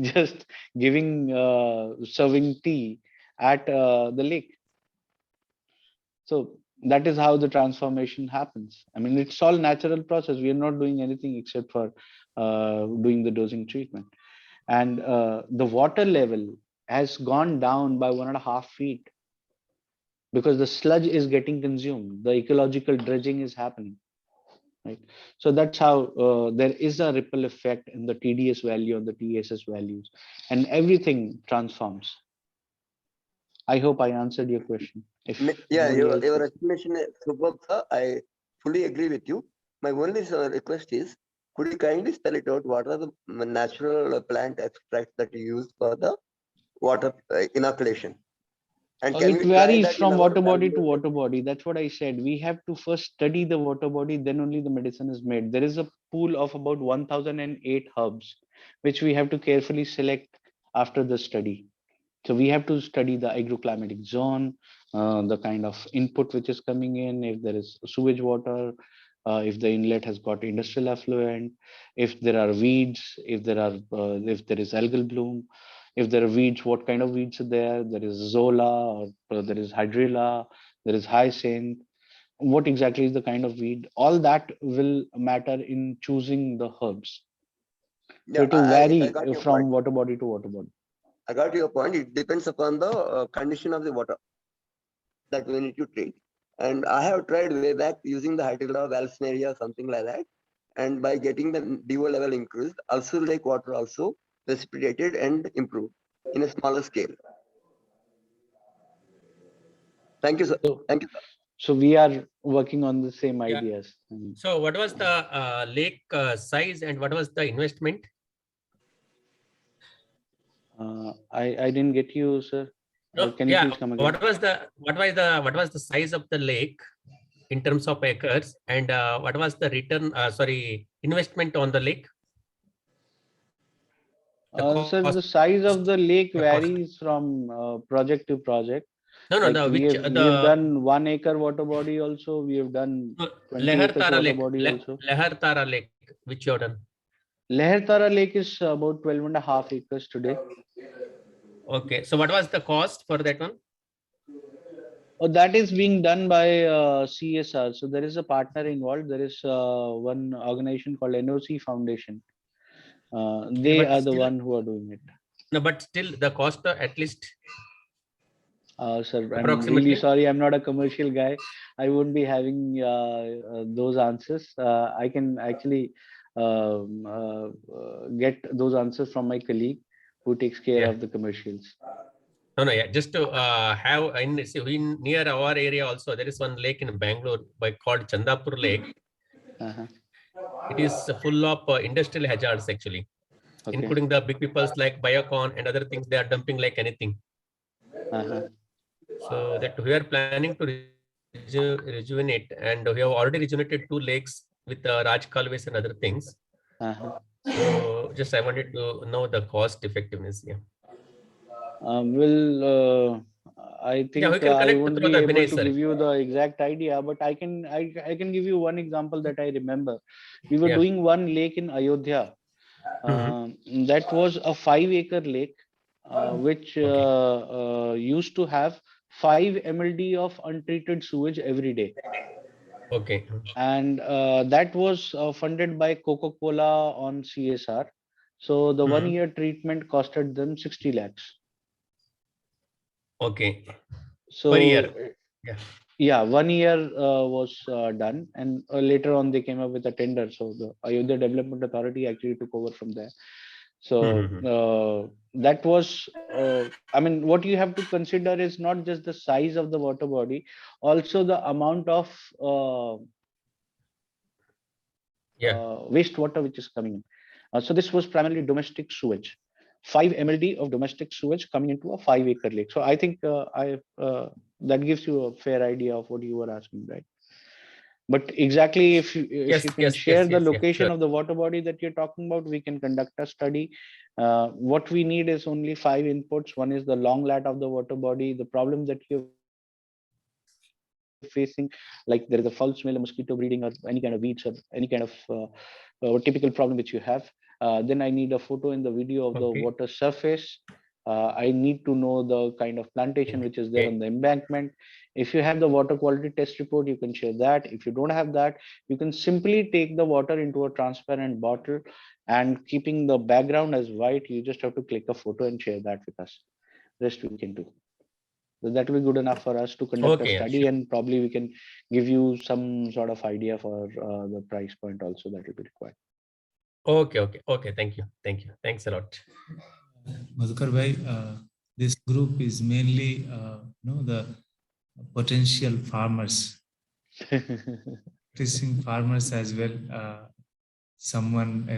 just giving serving tea at the lake. So that is how the transformation happens. I mean, it's all natural process. We are not doing anything except for doing the dosing treatment. And the water level has gone down by 1.5 feet because the sludge is getting consumed. The ecological dredging is happening, right? So that's how there is a ripple effect in the TDS value and the TSS values, and everything transforms. I hope I answered your question. If Yeah, nobody else your would- explanation is superb, sir. I fully agree with you. My only request is, could you kindly spell it out? What are the natural plant extracts that you use for the water inoculation? And can It we try varies that in from our water body to value? water body. That's what I said. We have to first study the water body, then only the medicine is made. There is a pool of about 1008 herbs, which we have to carefully select after the study. So we have to study the agroclimatic zone, the kind of input which is coming in, if there is sewage water, if the inlet has got industrial effluent, if there are weeds, if there is algal bloom, if there are weeds, what kind of weeds are there? There is zola, or there is hydrilla, there is hyacinth. What exactly is the kind of weed? All that will matter in choosing the herbs. So Yeah, it will I vary got your point. from water body to water body. I got your point. It depends upon the condition of the water that we need to treat. And I have tried way back using the hydrilla, valsnaria, something like that. And by getting the DO level increased, also lake water also precipitated and improved in a smaller scale. Thank you, sir. So, Thank you, sir. so we are working on the same Yeah. ideas. So what was the lake size and what was the investment? I didn't get you, sir. No, Can you please come again? what was the size of the lake in terms of acres, and what was the return? Investment on the lake. Sir, the cost- size of the lake the cost. varies from project to project. No, Like the we which have the done 1 acre water body also. We have done 20 Lehar acres Tara water Lake, body also. Lehar Tara Lake, which you have done. Leher Tara Lake is about 12.5 acres today. Okay, so what was the cost for that one? Oh, that is being done by CSR. So there is a partner involved. There is one organization called NOC Foundation. They but are the still- one who are doing it. No, but still the cost at least Sir, I'm really approximately. sorry. I'm not a commercial guy. I won't be having those answers. I can actually get those answers from my colleague who takes care Yeah. of the commercials. No, yeah, just to have in near our area also, there is one lake in Bangalore called Chandapur Lake. Uh-huh. It is full of industrial hazards actually, Okay. including the big peoples like Biocon and other things. They are dumping like anything. Uh-huh. So that we are planning to rejuvenate, and we have already rejuvenated 2 lakes with Raj Kalves and other things. Uh-huh. So just I wanted to know the cost effectiveness. Yeah. I Yeah, we think can I connect won't through be the able Vinay to sir. give you the exact idea, but I can give you one example that I remember. We were Yeah. doing one lake in Ayodhya. That was a 5-acre lake, which used to have 5 MLD of untreated sewage every day. Okay. And that was funded by Coca-Cola on CSR. So the 1-year treatment costed them 60 lakhs. Okay. So Per year. Yeah. yeah, 1 year was done, and later on they came up with a tender. So the Ayodhya Development Authority actually took over from there. So that was, I mean, what you have to consider is not just the size of the water body, also the amount of wastewater which is coming in. So this was primarily domestic sewage, 5 MLD of domestic sewage coming into a 5-acre lake. So I think that gives you a fair idea of what you were asking, right? But exactly, if you can share the location of the water body that you're talking about, we can conduct a study. What we need is only 5 inputs. One is the long lat of the water body, the problem that you're facing, like there is a foul smell, a mosquito breeding, or any kind of weeds, or any kind of typical problem which you have. Then I need a photo and the video of the water surface. I need to know the kind of plantation which is there on the embankment. If you have the water quality test report, you can share that. If you don't have that, you can simply take the water into a transparent bottle, and keeping the background as white, you just have to click a photo and share that with us. Rest we can do. So that will be good enough for us to conduct a study, and probably we can give you some sort of idea for the price point also that will be required. Okay. Thank you. Thanks a lot. Madhukar bhai, this group is mainly the potential farmers, practicing farmers as well. Someone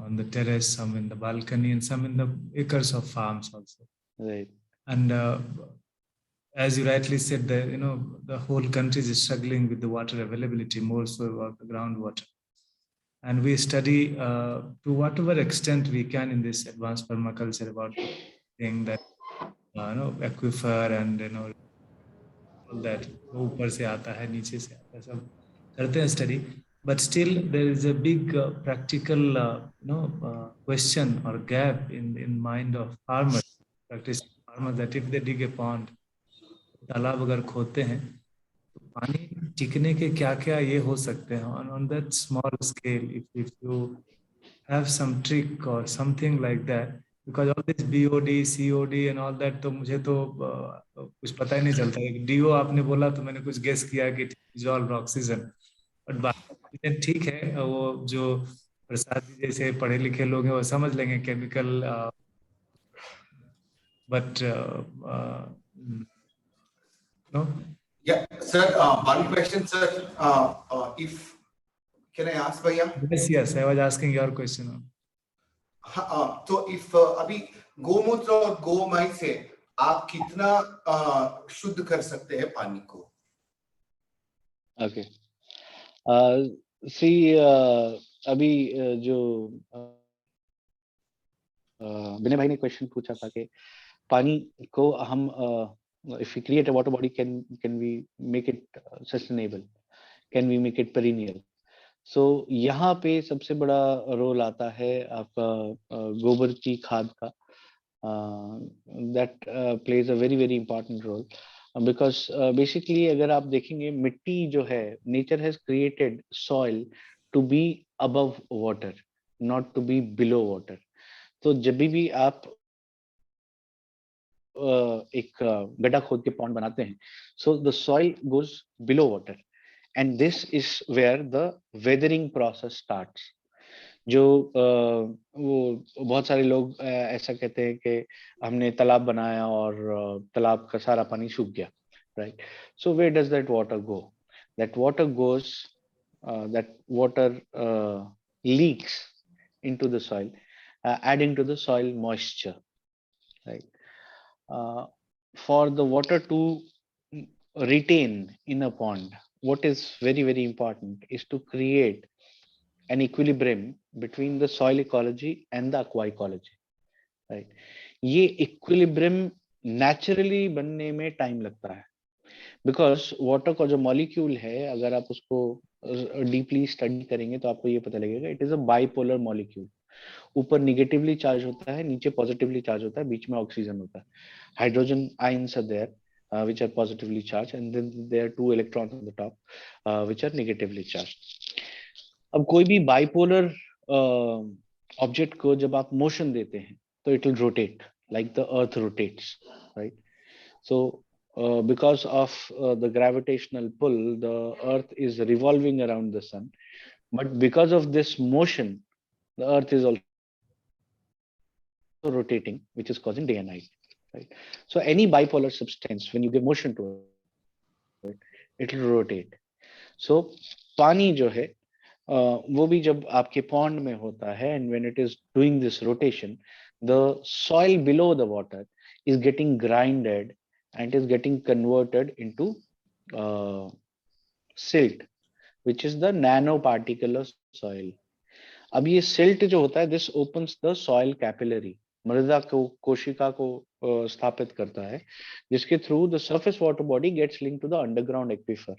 on the terrace, some in the balcony, and some in the acres of farms also. Right. And as you rightly said, the whole country is struggling with the water availability, more so about the groundwater. And we study to whatever extent we can in this advanced permaculture about thing that aquifer and all that, वो ऊपर से आता है, नीचे से आता है, सब करते हैं study. But still there is a big practical question or gap in mind of farmers, practicing farmers, that if they dig a pond, तालाब अगर खोदते हैं तो पानी टिकने के क्या क्या ये हो सकते हैं on that small scale. If you have some trick or something like that, because all this BOD, COD and all that, तो मुझे तो कुछ पता ही नहीं चलता है. DO आपने बोला तो मैंने कुछ गेस किया कि dissolved oxygen, बट बाकी ठीक है. वो जो प्रसाद जी जैसे पढ़े लिखे लोग हैं वो समझ लेंगे chemical, but no. Yeah, sir, one question, sir. If can I ask, Bhaiya? Yes, I was asking your question. तो if अभी गोमूत्र और गोमय से आप कितना शुद्ध कर सकते हैं पानी को? Okay. See, अभी जो विनय भाई ने क्वेश्चन पूछा था कि पानी को हम if we create a water body, can we make it sustainable? Can we make it perennial? So यहाँ पे सबसे बड़ा रोल आता है आपका गोबर की खाद का. That plays a very very important role, because basically अगर आप देखेंगे मिट्टी जो है, nature has created soil to be above water, not to be below water. तो जब भी आप एक गड्ढा खोद के पॉन्ड बनाते हैं, so the soil goes below water, and this is where the weathering process starts. जो वो बहुत सारे लोग ऐसा कहते हैं कि हमने तालाब बनाया और तालाब का सारा पानी सूख गया, right? So where does that water go? That water goes, that water leaks into the soil, adding to the soil moisture, right? For the water to retain in a pond, what is very very important is to create an equilibrium between the soil ecology and the aqua ecology, right? ये equilibrium naturally बनने में time लगता है, because water का जो molecule है, अगर आप उसको deeply study करेंगे तो आपको ये पता लगेगा, it is a bipolar molecule. ऊपर नेगेटिवली चार्ज होता है, नीचे पॉजिटिवली चार्ज होता है, बीच में ऑक्सीजन होता है. Hydrogen ions are there which are positively charged, and then there are 2 electrons on the top which are negatively charged. अब कोई भी बाइपोलर ऑब्जेक्ट को जब आप मोशन देते हैं तो it will rotate like the earth rotates, right? So because of the gravitational pull, the earth is revolving around the sun, but because of this motion the earth is also rotating, which is causing day and night, right? So any bipolar substance, when you give motion to it, it will rotate. So पानी जो है वो भी जब आपके pond में होता है, and when it is doing this rotation, the soil below the water is getting grinded and is getting converted into silt, which is the nanoparticle of soil. अब ये silt जो होता है, this opens the soil capillary, मृदा को कोशिका को स्थापित करता है, जिसके through the surface water body gets linked to the underground aquifer.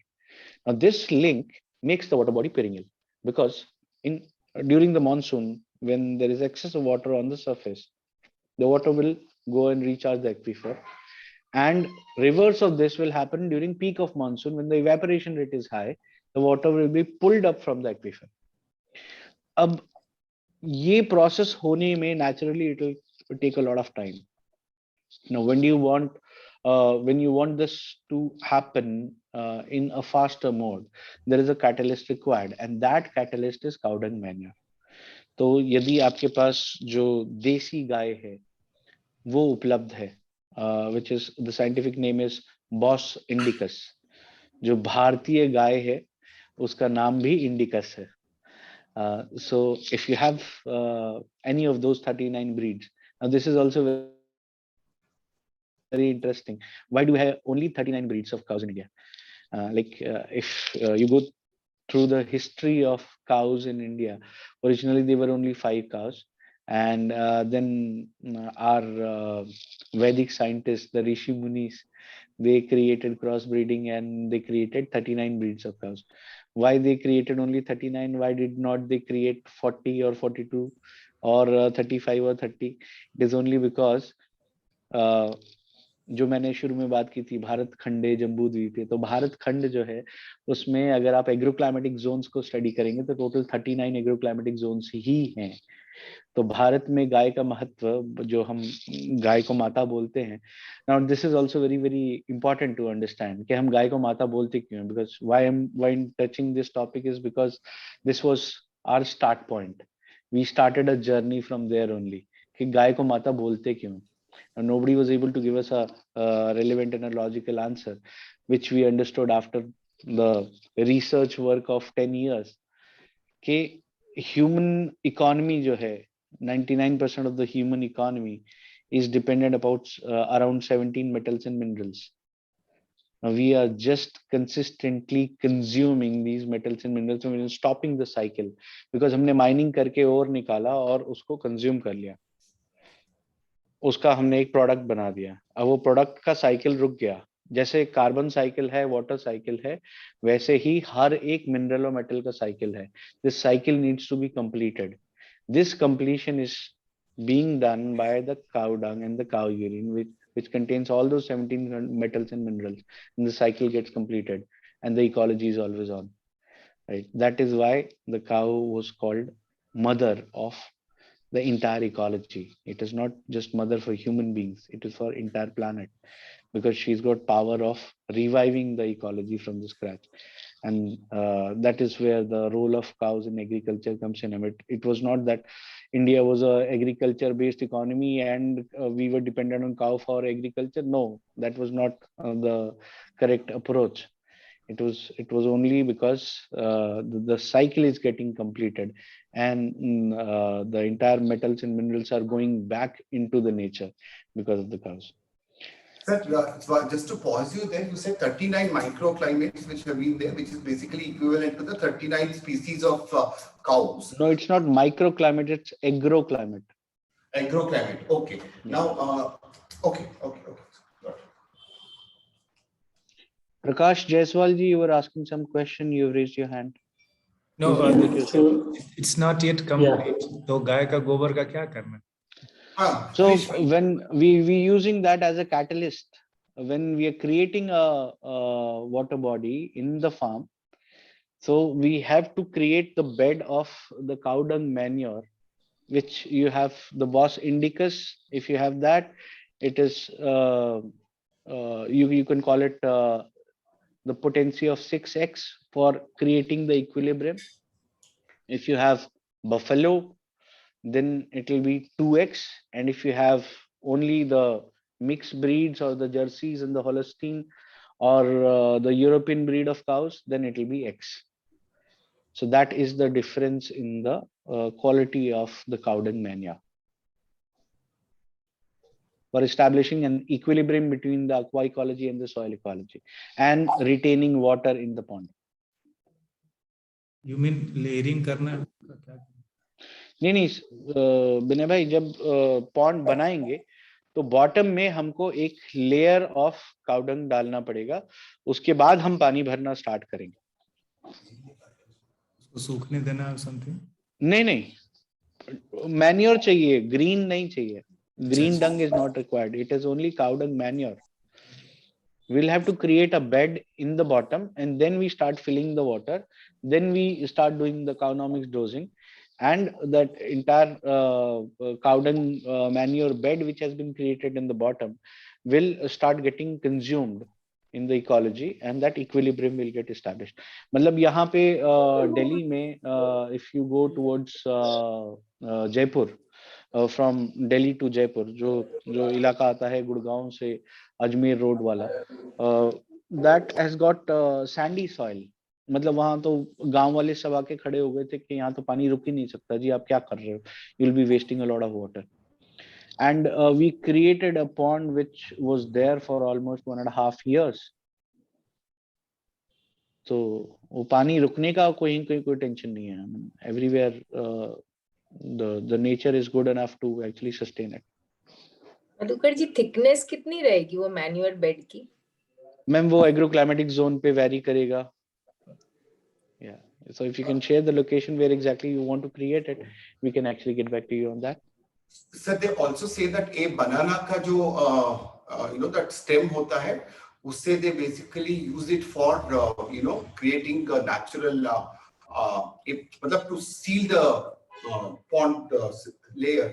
Now this link makes the water body perennial, because during the monsoon, when there is excess of water on the surface, the water will go and recharge the aquifer, and reverse of this will happen during peak of monsoon. When the evaporation rate is high, the water will be pulled up from the aquifer. अब ये process होने में naturally it will take a lot of time. Now when you want this to happen in a faster mode, there is a catalyst required, and that catalyst is cow dung manure. तो यदि आपके पास जो देसी गाय है वो उपलब्ध है, which is the scientific name is Bos indicus. जो भारतीय गाय है उसका नाम भी इंडिकस है. So if you have any of those 39 breeds, now this is also very interesting. Why do we have only 39 breeds of cows in India? If you go through the history of cows in India, originally there were only 5 cows, and then our Vedic scientists, the Rishi Munis, they created crossbreeding and they created 39 breeds of cows. Why they created only 39? Why did not they create 40 or 42 or 35 or 30? It is only because जो मैंने शुरू में बात की थी भारत खंडे जम्बू द्वीपे, तो भारत खंड जो है उसमें अगर आप एग्रोक्लाइमेटिक जोन्स को स्टडी करेंगे तो टोटल 39 एग्रोक्लाइमेटिक जोन्स ही हैं. तो भारत में गाय का महत्व, जो हम गाय को माता बोलते हैं, now this is also very very important to understand कि हम गाय को माता बोलते क्यों हैं. Because why touching this topic is because this was our start point. We started a journey from there only कि गाय को माता बोलते क्यों. And nobody was able to give us a relevant and a logical answer, which we understood after the research work of 10 years. कि human economy जो है, 99% of the human economy is dependent about around 17 metals and minerals. Now we are just consistently consuming these metals and minerals and we're stopping the cycle because हमने mining करके ore निकाला और उसको consume कर लिया. उसका हमने एक प्रोडक्ट बना दिया. अब वो प्रोडक्ट का साइकिल रुक गया. जैसे कार्बन साइकिल है, वाटर साइकिल है, वैसे ही हर एक मिनरल और मेटल का साइकिल है. This cycle needs to be completed. This completion is being done by the cow dung and the cow urine, which contains all those 17 metals and minerals, and the cycle gets completed and the ecology is always on, right? That is why the cow was called mother of the entire ecology. It is not just mother for human beings, it is for entire planet, because she's got power of reviving the ecology from the scratch. And that is where the role of cows in agriculture comes in. I mean, it was not that India was a agriculture based economy and we were dependent on cow for agriculture. No, that was not the correct approach. It was only because the cycle is getting completed and the entire metals and minerals are going back into the nature because of the cows. Sir, just to pause you there, you said 39 microclimates which have been there, which is basically equivalent to the 39 species of cows. No, it's not microclimate, it's agroclimate. Agroclimate, okay. Now, okay. Got it. Prakash Jaiswal ji, you were asking some question, you raised your hand. No, So it's not yet complete. तो गाय का गोबर का क्या करना? So when we using that as a catalyst, when we are creating a water body in the farm, so we have to create the bed of the cow dung manure, which you have the Bos indicus. If you have that, it is you can call it the potency of 6x for creating the equilibrium. If you have buffalo, then it will be 2x, and if you have only the mixed breeds or the jerseys and the Holstein or the European breed of cows, then it will be x. So that is the difference in the quality of the cow dung manure for establishing an equilibrium between the aqua ecology and the soil ecology and retaining water in the pond. You mean layering करना? नहीं विनय भाई, जब pond बनाएंगे तो bottom में हमको एक layer of cow dung डालना पड़ेगा, उसके बाद हम पानी भरना स्टार्ट करेंगे. उसको सूखने देना समथिंग? नहीं, मैन्योर चाहिए, ग्रीन नहीं चाहिए. Green Dang is not required, it is only cow dung manure. We'll have to create a bed in the bottom and then we start filling the water. Then we start doing the Cownomics dosing, and that entire cow dung manure bed which has been created in the bottom will start getting consumed in the ecology and that equilibrium will get established. मतलब यहाँ पे दिल्ली में if you go towards Jaipur, from Delhi to Jaipur, जो इलाका आता है गुड़गांव से Ajmer road वाला, that has got sandy soil. मतलब वहां तो गांव वाले सब आके खड़े हो गए थे कि यहाँ तो पानी रुक ही नहीं सकता जी, आप क्या कर रहे हो, you will be wasting a lot of water. And we created a pond which was there for almost 1.5 years. तो वो पानी रुकने का कोई टेंशन नहीं है। Everywhere the nature is good enough to actually sustain it. Madhukar ji, thickness कितनी रहेगी वो मैन्योर बेड की? मैम वो एग्रोक्लाइमेटिक जोन पे वैरी करेगा। Yeah, so if you can share the location where exactly you want to create it, we can actually get back to you on that. Sir, they also say that a banana का जो that stem होता है, उससे they basically use it for creating a natural मतलब to seal the pond layer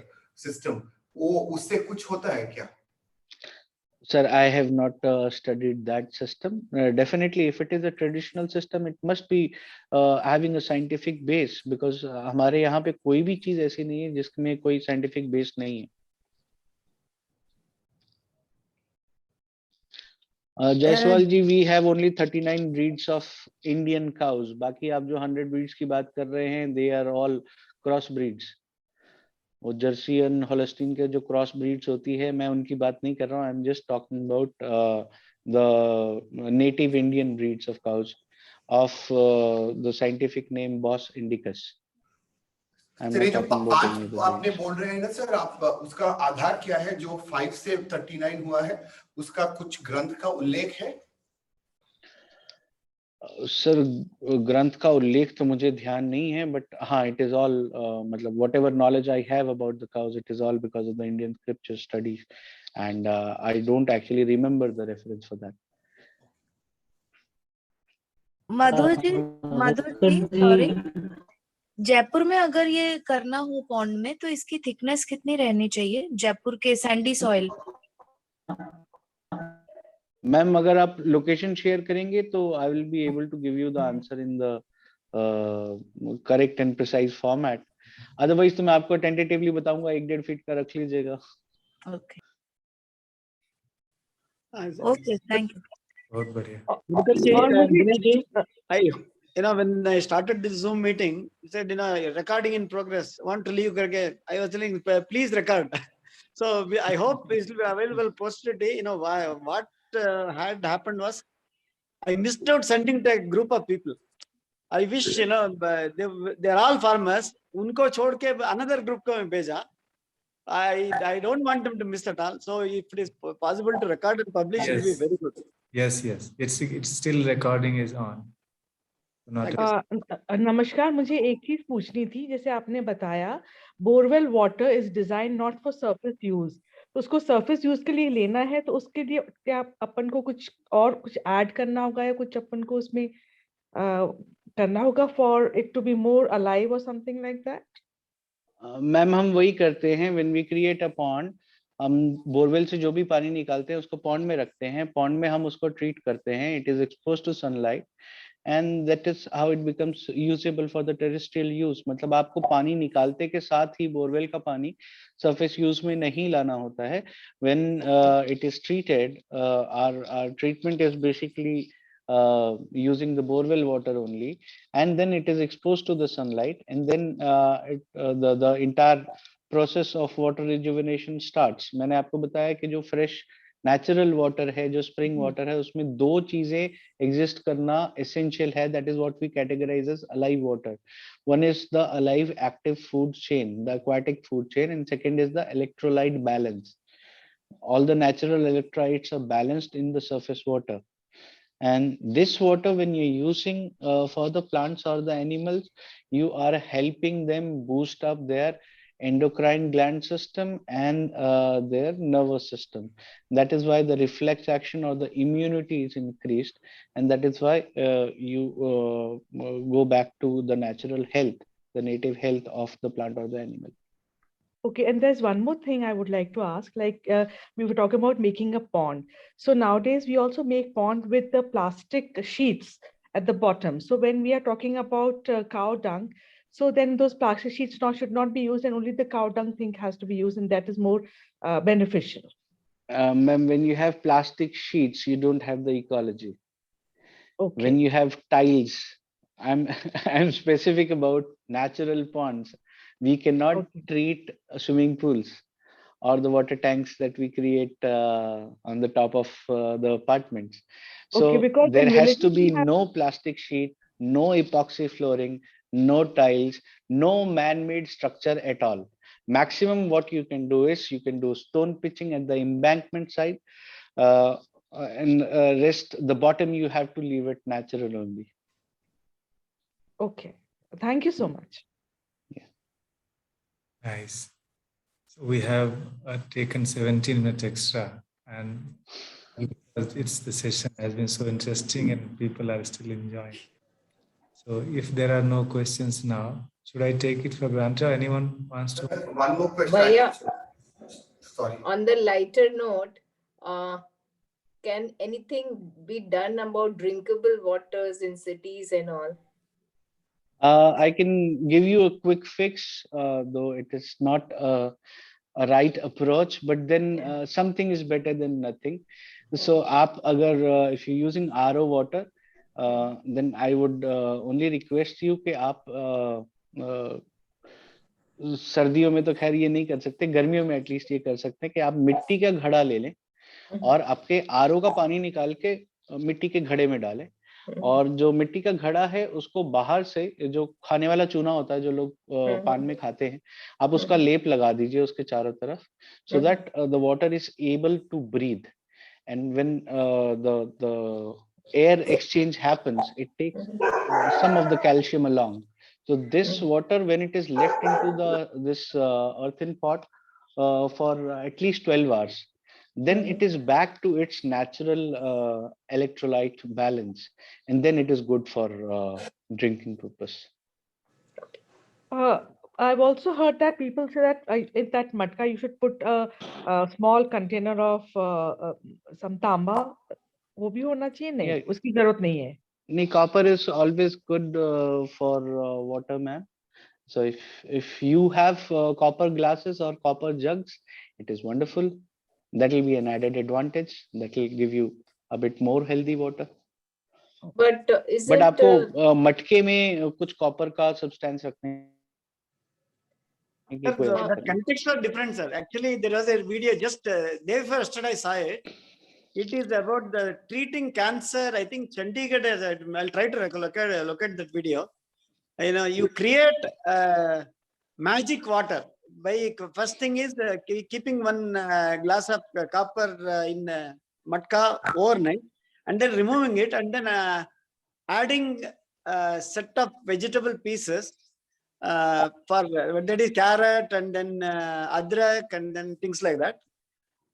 system. वो उससे कुछ होता है क्या? Sir, I have not studied that system. Definitely, if it is a traditional system, it must be having a scientific base, because हमारे यहाँ पे कोई भी चीज ऐसी नहीं है जिसमें कोई scientific base नहीं है। जायसवाल जी, we have only 39 breeds of Indian cows. बाकी आप जो 100 breeds की बात कर रहे हैं, they are all cross breeds. वो जर्सियन होल्स्टीन के जो क्रॉस ब्रीड्स होती है, मैं उनकी बात नहीं कर रहा हूँ। I am just talking about the native Indian breeds of cows of the scientific name Bos indicus. Sir, जो 5 आपने बोल रहे हैं ना सर, आप उसका आधार क्या है? जो 5 से 39 हुआ है, उसका कुछ ग्रंथ का उल्लेख है? सर, ग्रंथ का उल्लेख तो मुझे ध्यान नहीं है, बट हाँ, इट इज ऑल मतलब whatever knowledge I have about the cows, it is all because of the Indian scripture studies, and I don't actually remember the reference for that. Madhur ji sorry, Jaipur में अगर ये करना हो pond में, तो इसकी thickness कितनी रहनी चाहिए जयपुर के सैंडी सॉइल? मैम, अगर आप लोकेशन शेयर करेंगे तो I will be able to give you the answer in the correct and precise format. Otherwise तो मैं आपको टेंटेटिवली बताऊंगा 1-1.5 फीट का रख लीजिएगा। Okay okay, thank you. बहुत बढ़िया। When I started this Zoom meeting, you said, recording in progress, want to leave करके, I was telling, please record. So I hope it will be available posterity. What had happened was, I missed out sending to a group of people. I wish, they're all farmers. उनको छोड़ के another group को मैं भेजा. I don't want them to miss at all. So if it is possible to record and publish, it will be very good. Yes. It's still recording is on. नमस्कार, मुझे एक चीज पूछनी थी। जैसे आपने बताया borewell water is design not for surface use, तो उसको सरफेस यूज के लिए लेना है, तो उसके लिए क्या अपन को कुछ ऐड करना होगा या कुछ अपन को उसमें करना होगा for it to be more alive और समथिंग लाइक दैट? मैम, हम वही करते हैं। When we create a pond, हम बोरवेल से जो भी पानी निकालते हैं उसको पॉन्ड में रखते हैं। पॉन्ड में हम उसको ट्रीट करते हैं, it is expose to sunlight, and that is how it becomes usable for the terrestrial use. मतलब आपको पानी निकालते के साथ ही बोरवेल का पानी सरफेस यूज में नहीं लाना होता है। when it is treated, our treatment is basically using the borewell water only, and then it is exposed to the sunlight, and then the entire process of water rejuvenation starts. मैंने आपको बताया कि जो fresh नेचुरल वाटर है, जो spring water है, उसमें 2 चीजें एग्जिस्ट करना एसेंशियल है। That is what we categorize as alive water. One is the alive active food chain, the aquatic food chain, and second is the electrolyte balance. All the natural electrolytes are balanced in the surface water, and this water, when you're using for the plants or the animals, you are helping them boost up their endocrine gland system and their nervous system. That is why the reflex action or the immunity is increased, and that is why you go back to the natural health, the native health of the plant or the animal. Okay, and there's one more thing I would like to ask. We were talking about making a pond. So nowadays we also make pond with the plastic sheets at the bottom. So when we are talking about cow dung, So then those plastic sheets should not be used, and only the cow dung thing has to be used, and that is more beneficial. Ma'am, when you have plastic sheets, you don't have the ecology. Okay. When you have tiles, I'm I'm specific about natural ponds. We cannot Okay. treat swimming pools or the water tanks that we create on the top of the apartments. Okay, So because there in has to villages be we have no plastic sheet, no epoxy flooring, no tiles, no man-made structure at all. Maximum what you can do is you can do stone pitching at the embankment side, uh, and rest the bottom you have to leave it natural only. okay. Thank you so much. Nice. So we have taken 17 minutes extra, and the session has been so interesting and people are still enjoying. So if there are no questions now, should I take it for granted? Anyone wants to? One more question. Bhaiya, Sorry. on the lighter note, can anything be done about drinkable waters in cities and all? I can give you a quick fix, though it is not a right approach, but then something is better than nothing. So आप अगर if you're using RO water, then I would only request you कि आप सर्दियों में तो खैर ये नहीं कर सकते, गर्मियों में एटलीस्ट ये कर सकते हैं कि आप मिट्टी का घड़ा ले लें और आपके आरओ का पानी निकाल के मिट्टी के घड़े में डालें, और जो मिट्टी का घड़ा है उसको बाहर से जो खाने वाला चूना होता है जो लोग पान में खाते हैं, आप उसका लेप लगा दीजिए उसके चारों तरफ, so that the water is able to breathe, and when the air exchange happens, it takes some of the calcium along. So this water, when it is left into this earthen pot for at least 12 hours, then it is back to its natural electrolyte balance, and then it is good for drinking purpose. I've also heard that people say that in that matka you should put a small container of some tamba. वो भी होना चाहिए नहीं, Yeah. उसकी जरूरत नहीं है. Nee, copper is always good for water, man. So if you have copper glasses or copper jugs, it is wonderful. That will be an added advantage. That will give you a bit more healthy water. But is But it आपको मटके में कुछ copper का substance रखने की कोई The आवश्यकता नहीं. context are different, sir. Actually, there was a video just day before yesterday I saw it. It is about the treating cancer. I think Chandigarh has. I'll try to locate that video. You know, you create magic water by first thing is keeping one glass of copper in matka overnight, and then removing it, and then adding a set of vegetable pieces for that is carrot and then adrak and then things like that.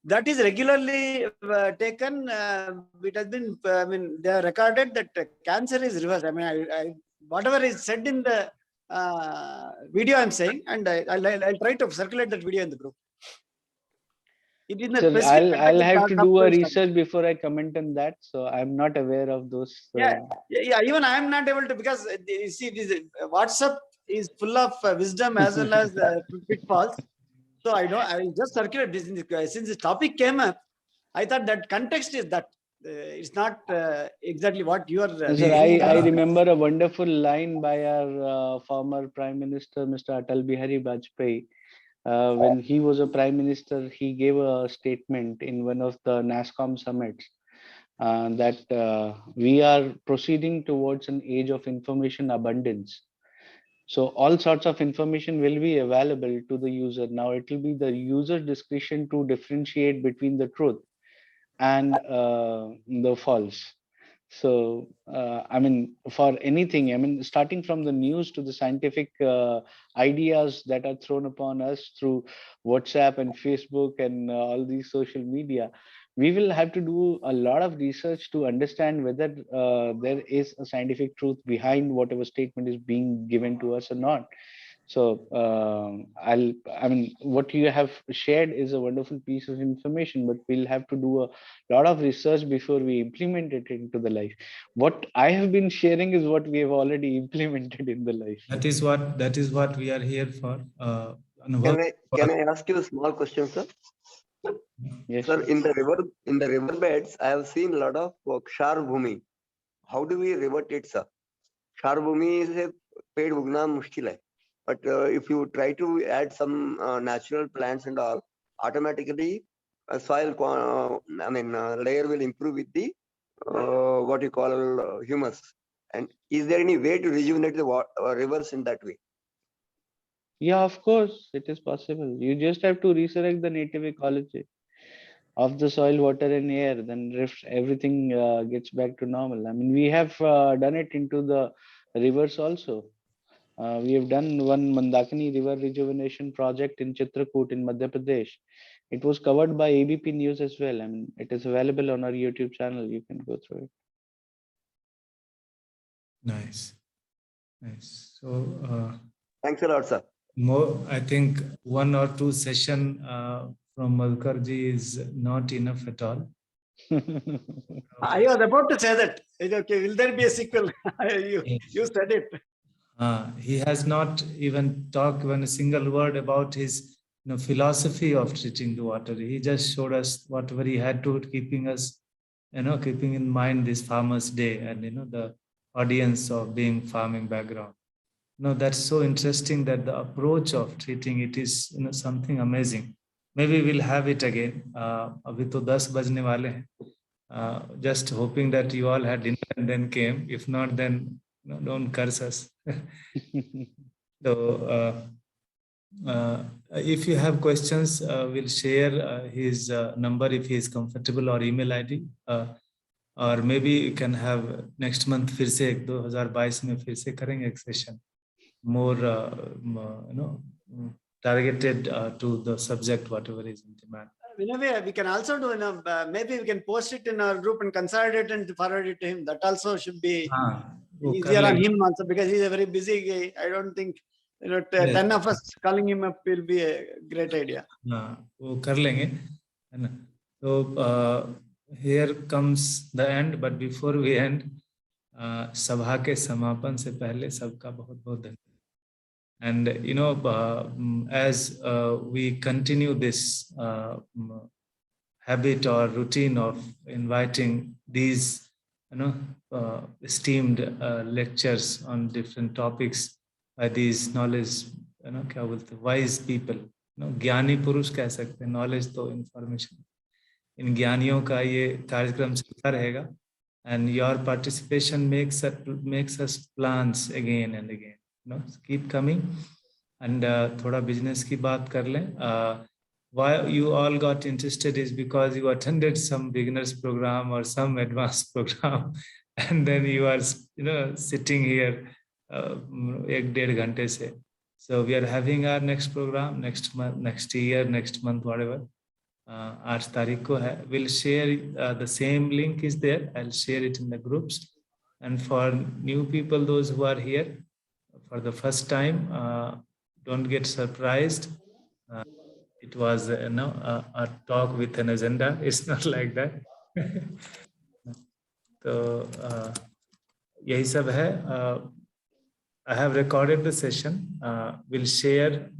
That is regularly taken. It has been, I mean, they have recorded that cancer is reversed. I mean, whatever is said in the video I'm saying, and I'll try to circulate that video in the group. It is in a So specific I'll have to do a context. research before I comment on that. So I'm not aware of those. Yeah. Even I am not able to, because you see, this WhatsApp is full of wisdom as well as pitfalls. So I just circulate this since this topic came up. I thought that context is that it's not exactly what you are. Sir, I remember a wonderful line by our former Prime Minister, Mr. Atal Bihari Vajpayee. When he was a Prime Minister, he gave a statement in one of the NASCOM summits that we are proceeding towards an age of information abundance. So all sorts of information will be available to the user. Now it will be the user discretion to differentiate between the truth and the false. So I mean, for anything, I mean, starting from the news to the scientific ideas that are thrown upon us through WhatsApp and Facebook and all these social media, we will have to do a lot of research to understand whether there is a scientific truth behind whatever statement is being given to us or not. So I mean, what you have shared is a wonderful piece of information, but we'll have to do a lot of research before we implement it into the life. What I have been sharing is what we have already implemented in the life. That is what we are here for. Can I ask you a small question, sir? Yes, Sir, sure. in the river beds, I have seen a lot of Kshar Bhumi. How do we revert it, sir? Kshar Bhumi is a paid ugna mushkil hai. But if you try to add some natural plants and all, automatically soil layer will improve with the what you call humus. And is there any way to rejuvenate the rivers in that way? Yeah, of course, it is possible. You just have to resurrect the native ecology of the soil, water, and air. Then everything gets back to normal. I mean, we have done it into the rivers also. We have done one Mandakini River Rejuvenation Project in Chitrakoot in Madhya Pradesh. It was covered by ABP News as well. I mean, it is available on our YouTube channel. You can go through it. Nice. So Thanks a lot, sir. I think 1 or 2 session from Madhukarji is not enough at all. I was about to say that. Okay, will there be a sequel? you said it. He has not even talked even a single word about his philosophy of treating the water. He just showed us whatever he had to, keeping us, keeping in mind this Farmers' Day and the audience of being farming background. That's so interesting that the approach of treating it is something amazing. Maybe we'll have it again. Abhi to 10 bajne wale hain. Just hoping that you all had dinner and then came. If not, then don't curse us. So if you have questions, we'll share his number if he is comfortable, or email ID. Or maybe you can have next month फिर से 2022 में फिर से करेंगे एक session more targeted to the subject, whatever is in demand. We can also do, maybe we can post it in our group and consolidate and forward it to him. That also should be easier on him also, because he's a very busy guy. I don't think 10 of us calling him up will be a great idea. वो कर लेंगे, है ना? So here comes the end, but before we end, सभा के समापन से पहले सबका बहुत बहुत धन्यवाद. And as we continue this habit or routine of inviting these esteemed lectures on different topics by these knowledge, क्या बोलते हैं, wise people, ज्ञानी पुरुष कह सकते हैं, knowledge तो information, इन ज्ञानियों का ये कार्यक्रम चलता रहेगा. And your participation makes us plans again and again. Keep coming. And thoda business ki baat kar lein. Why you all got interested is because you attended some beginners program or some advanced program, and then you are sitting here 1-1.5 घंटे से. So we are having our next program next month, next year, next month, whatever. 8 तारीख को है. We'll share the same link is there. I'll share it in the groups. And for new people, those who are here for the first time, don't get surprised. It was a talk with an agenda. It's not like that. So यही सब है. I have recorded the session. We'll share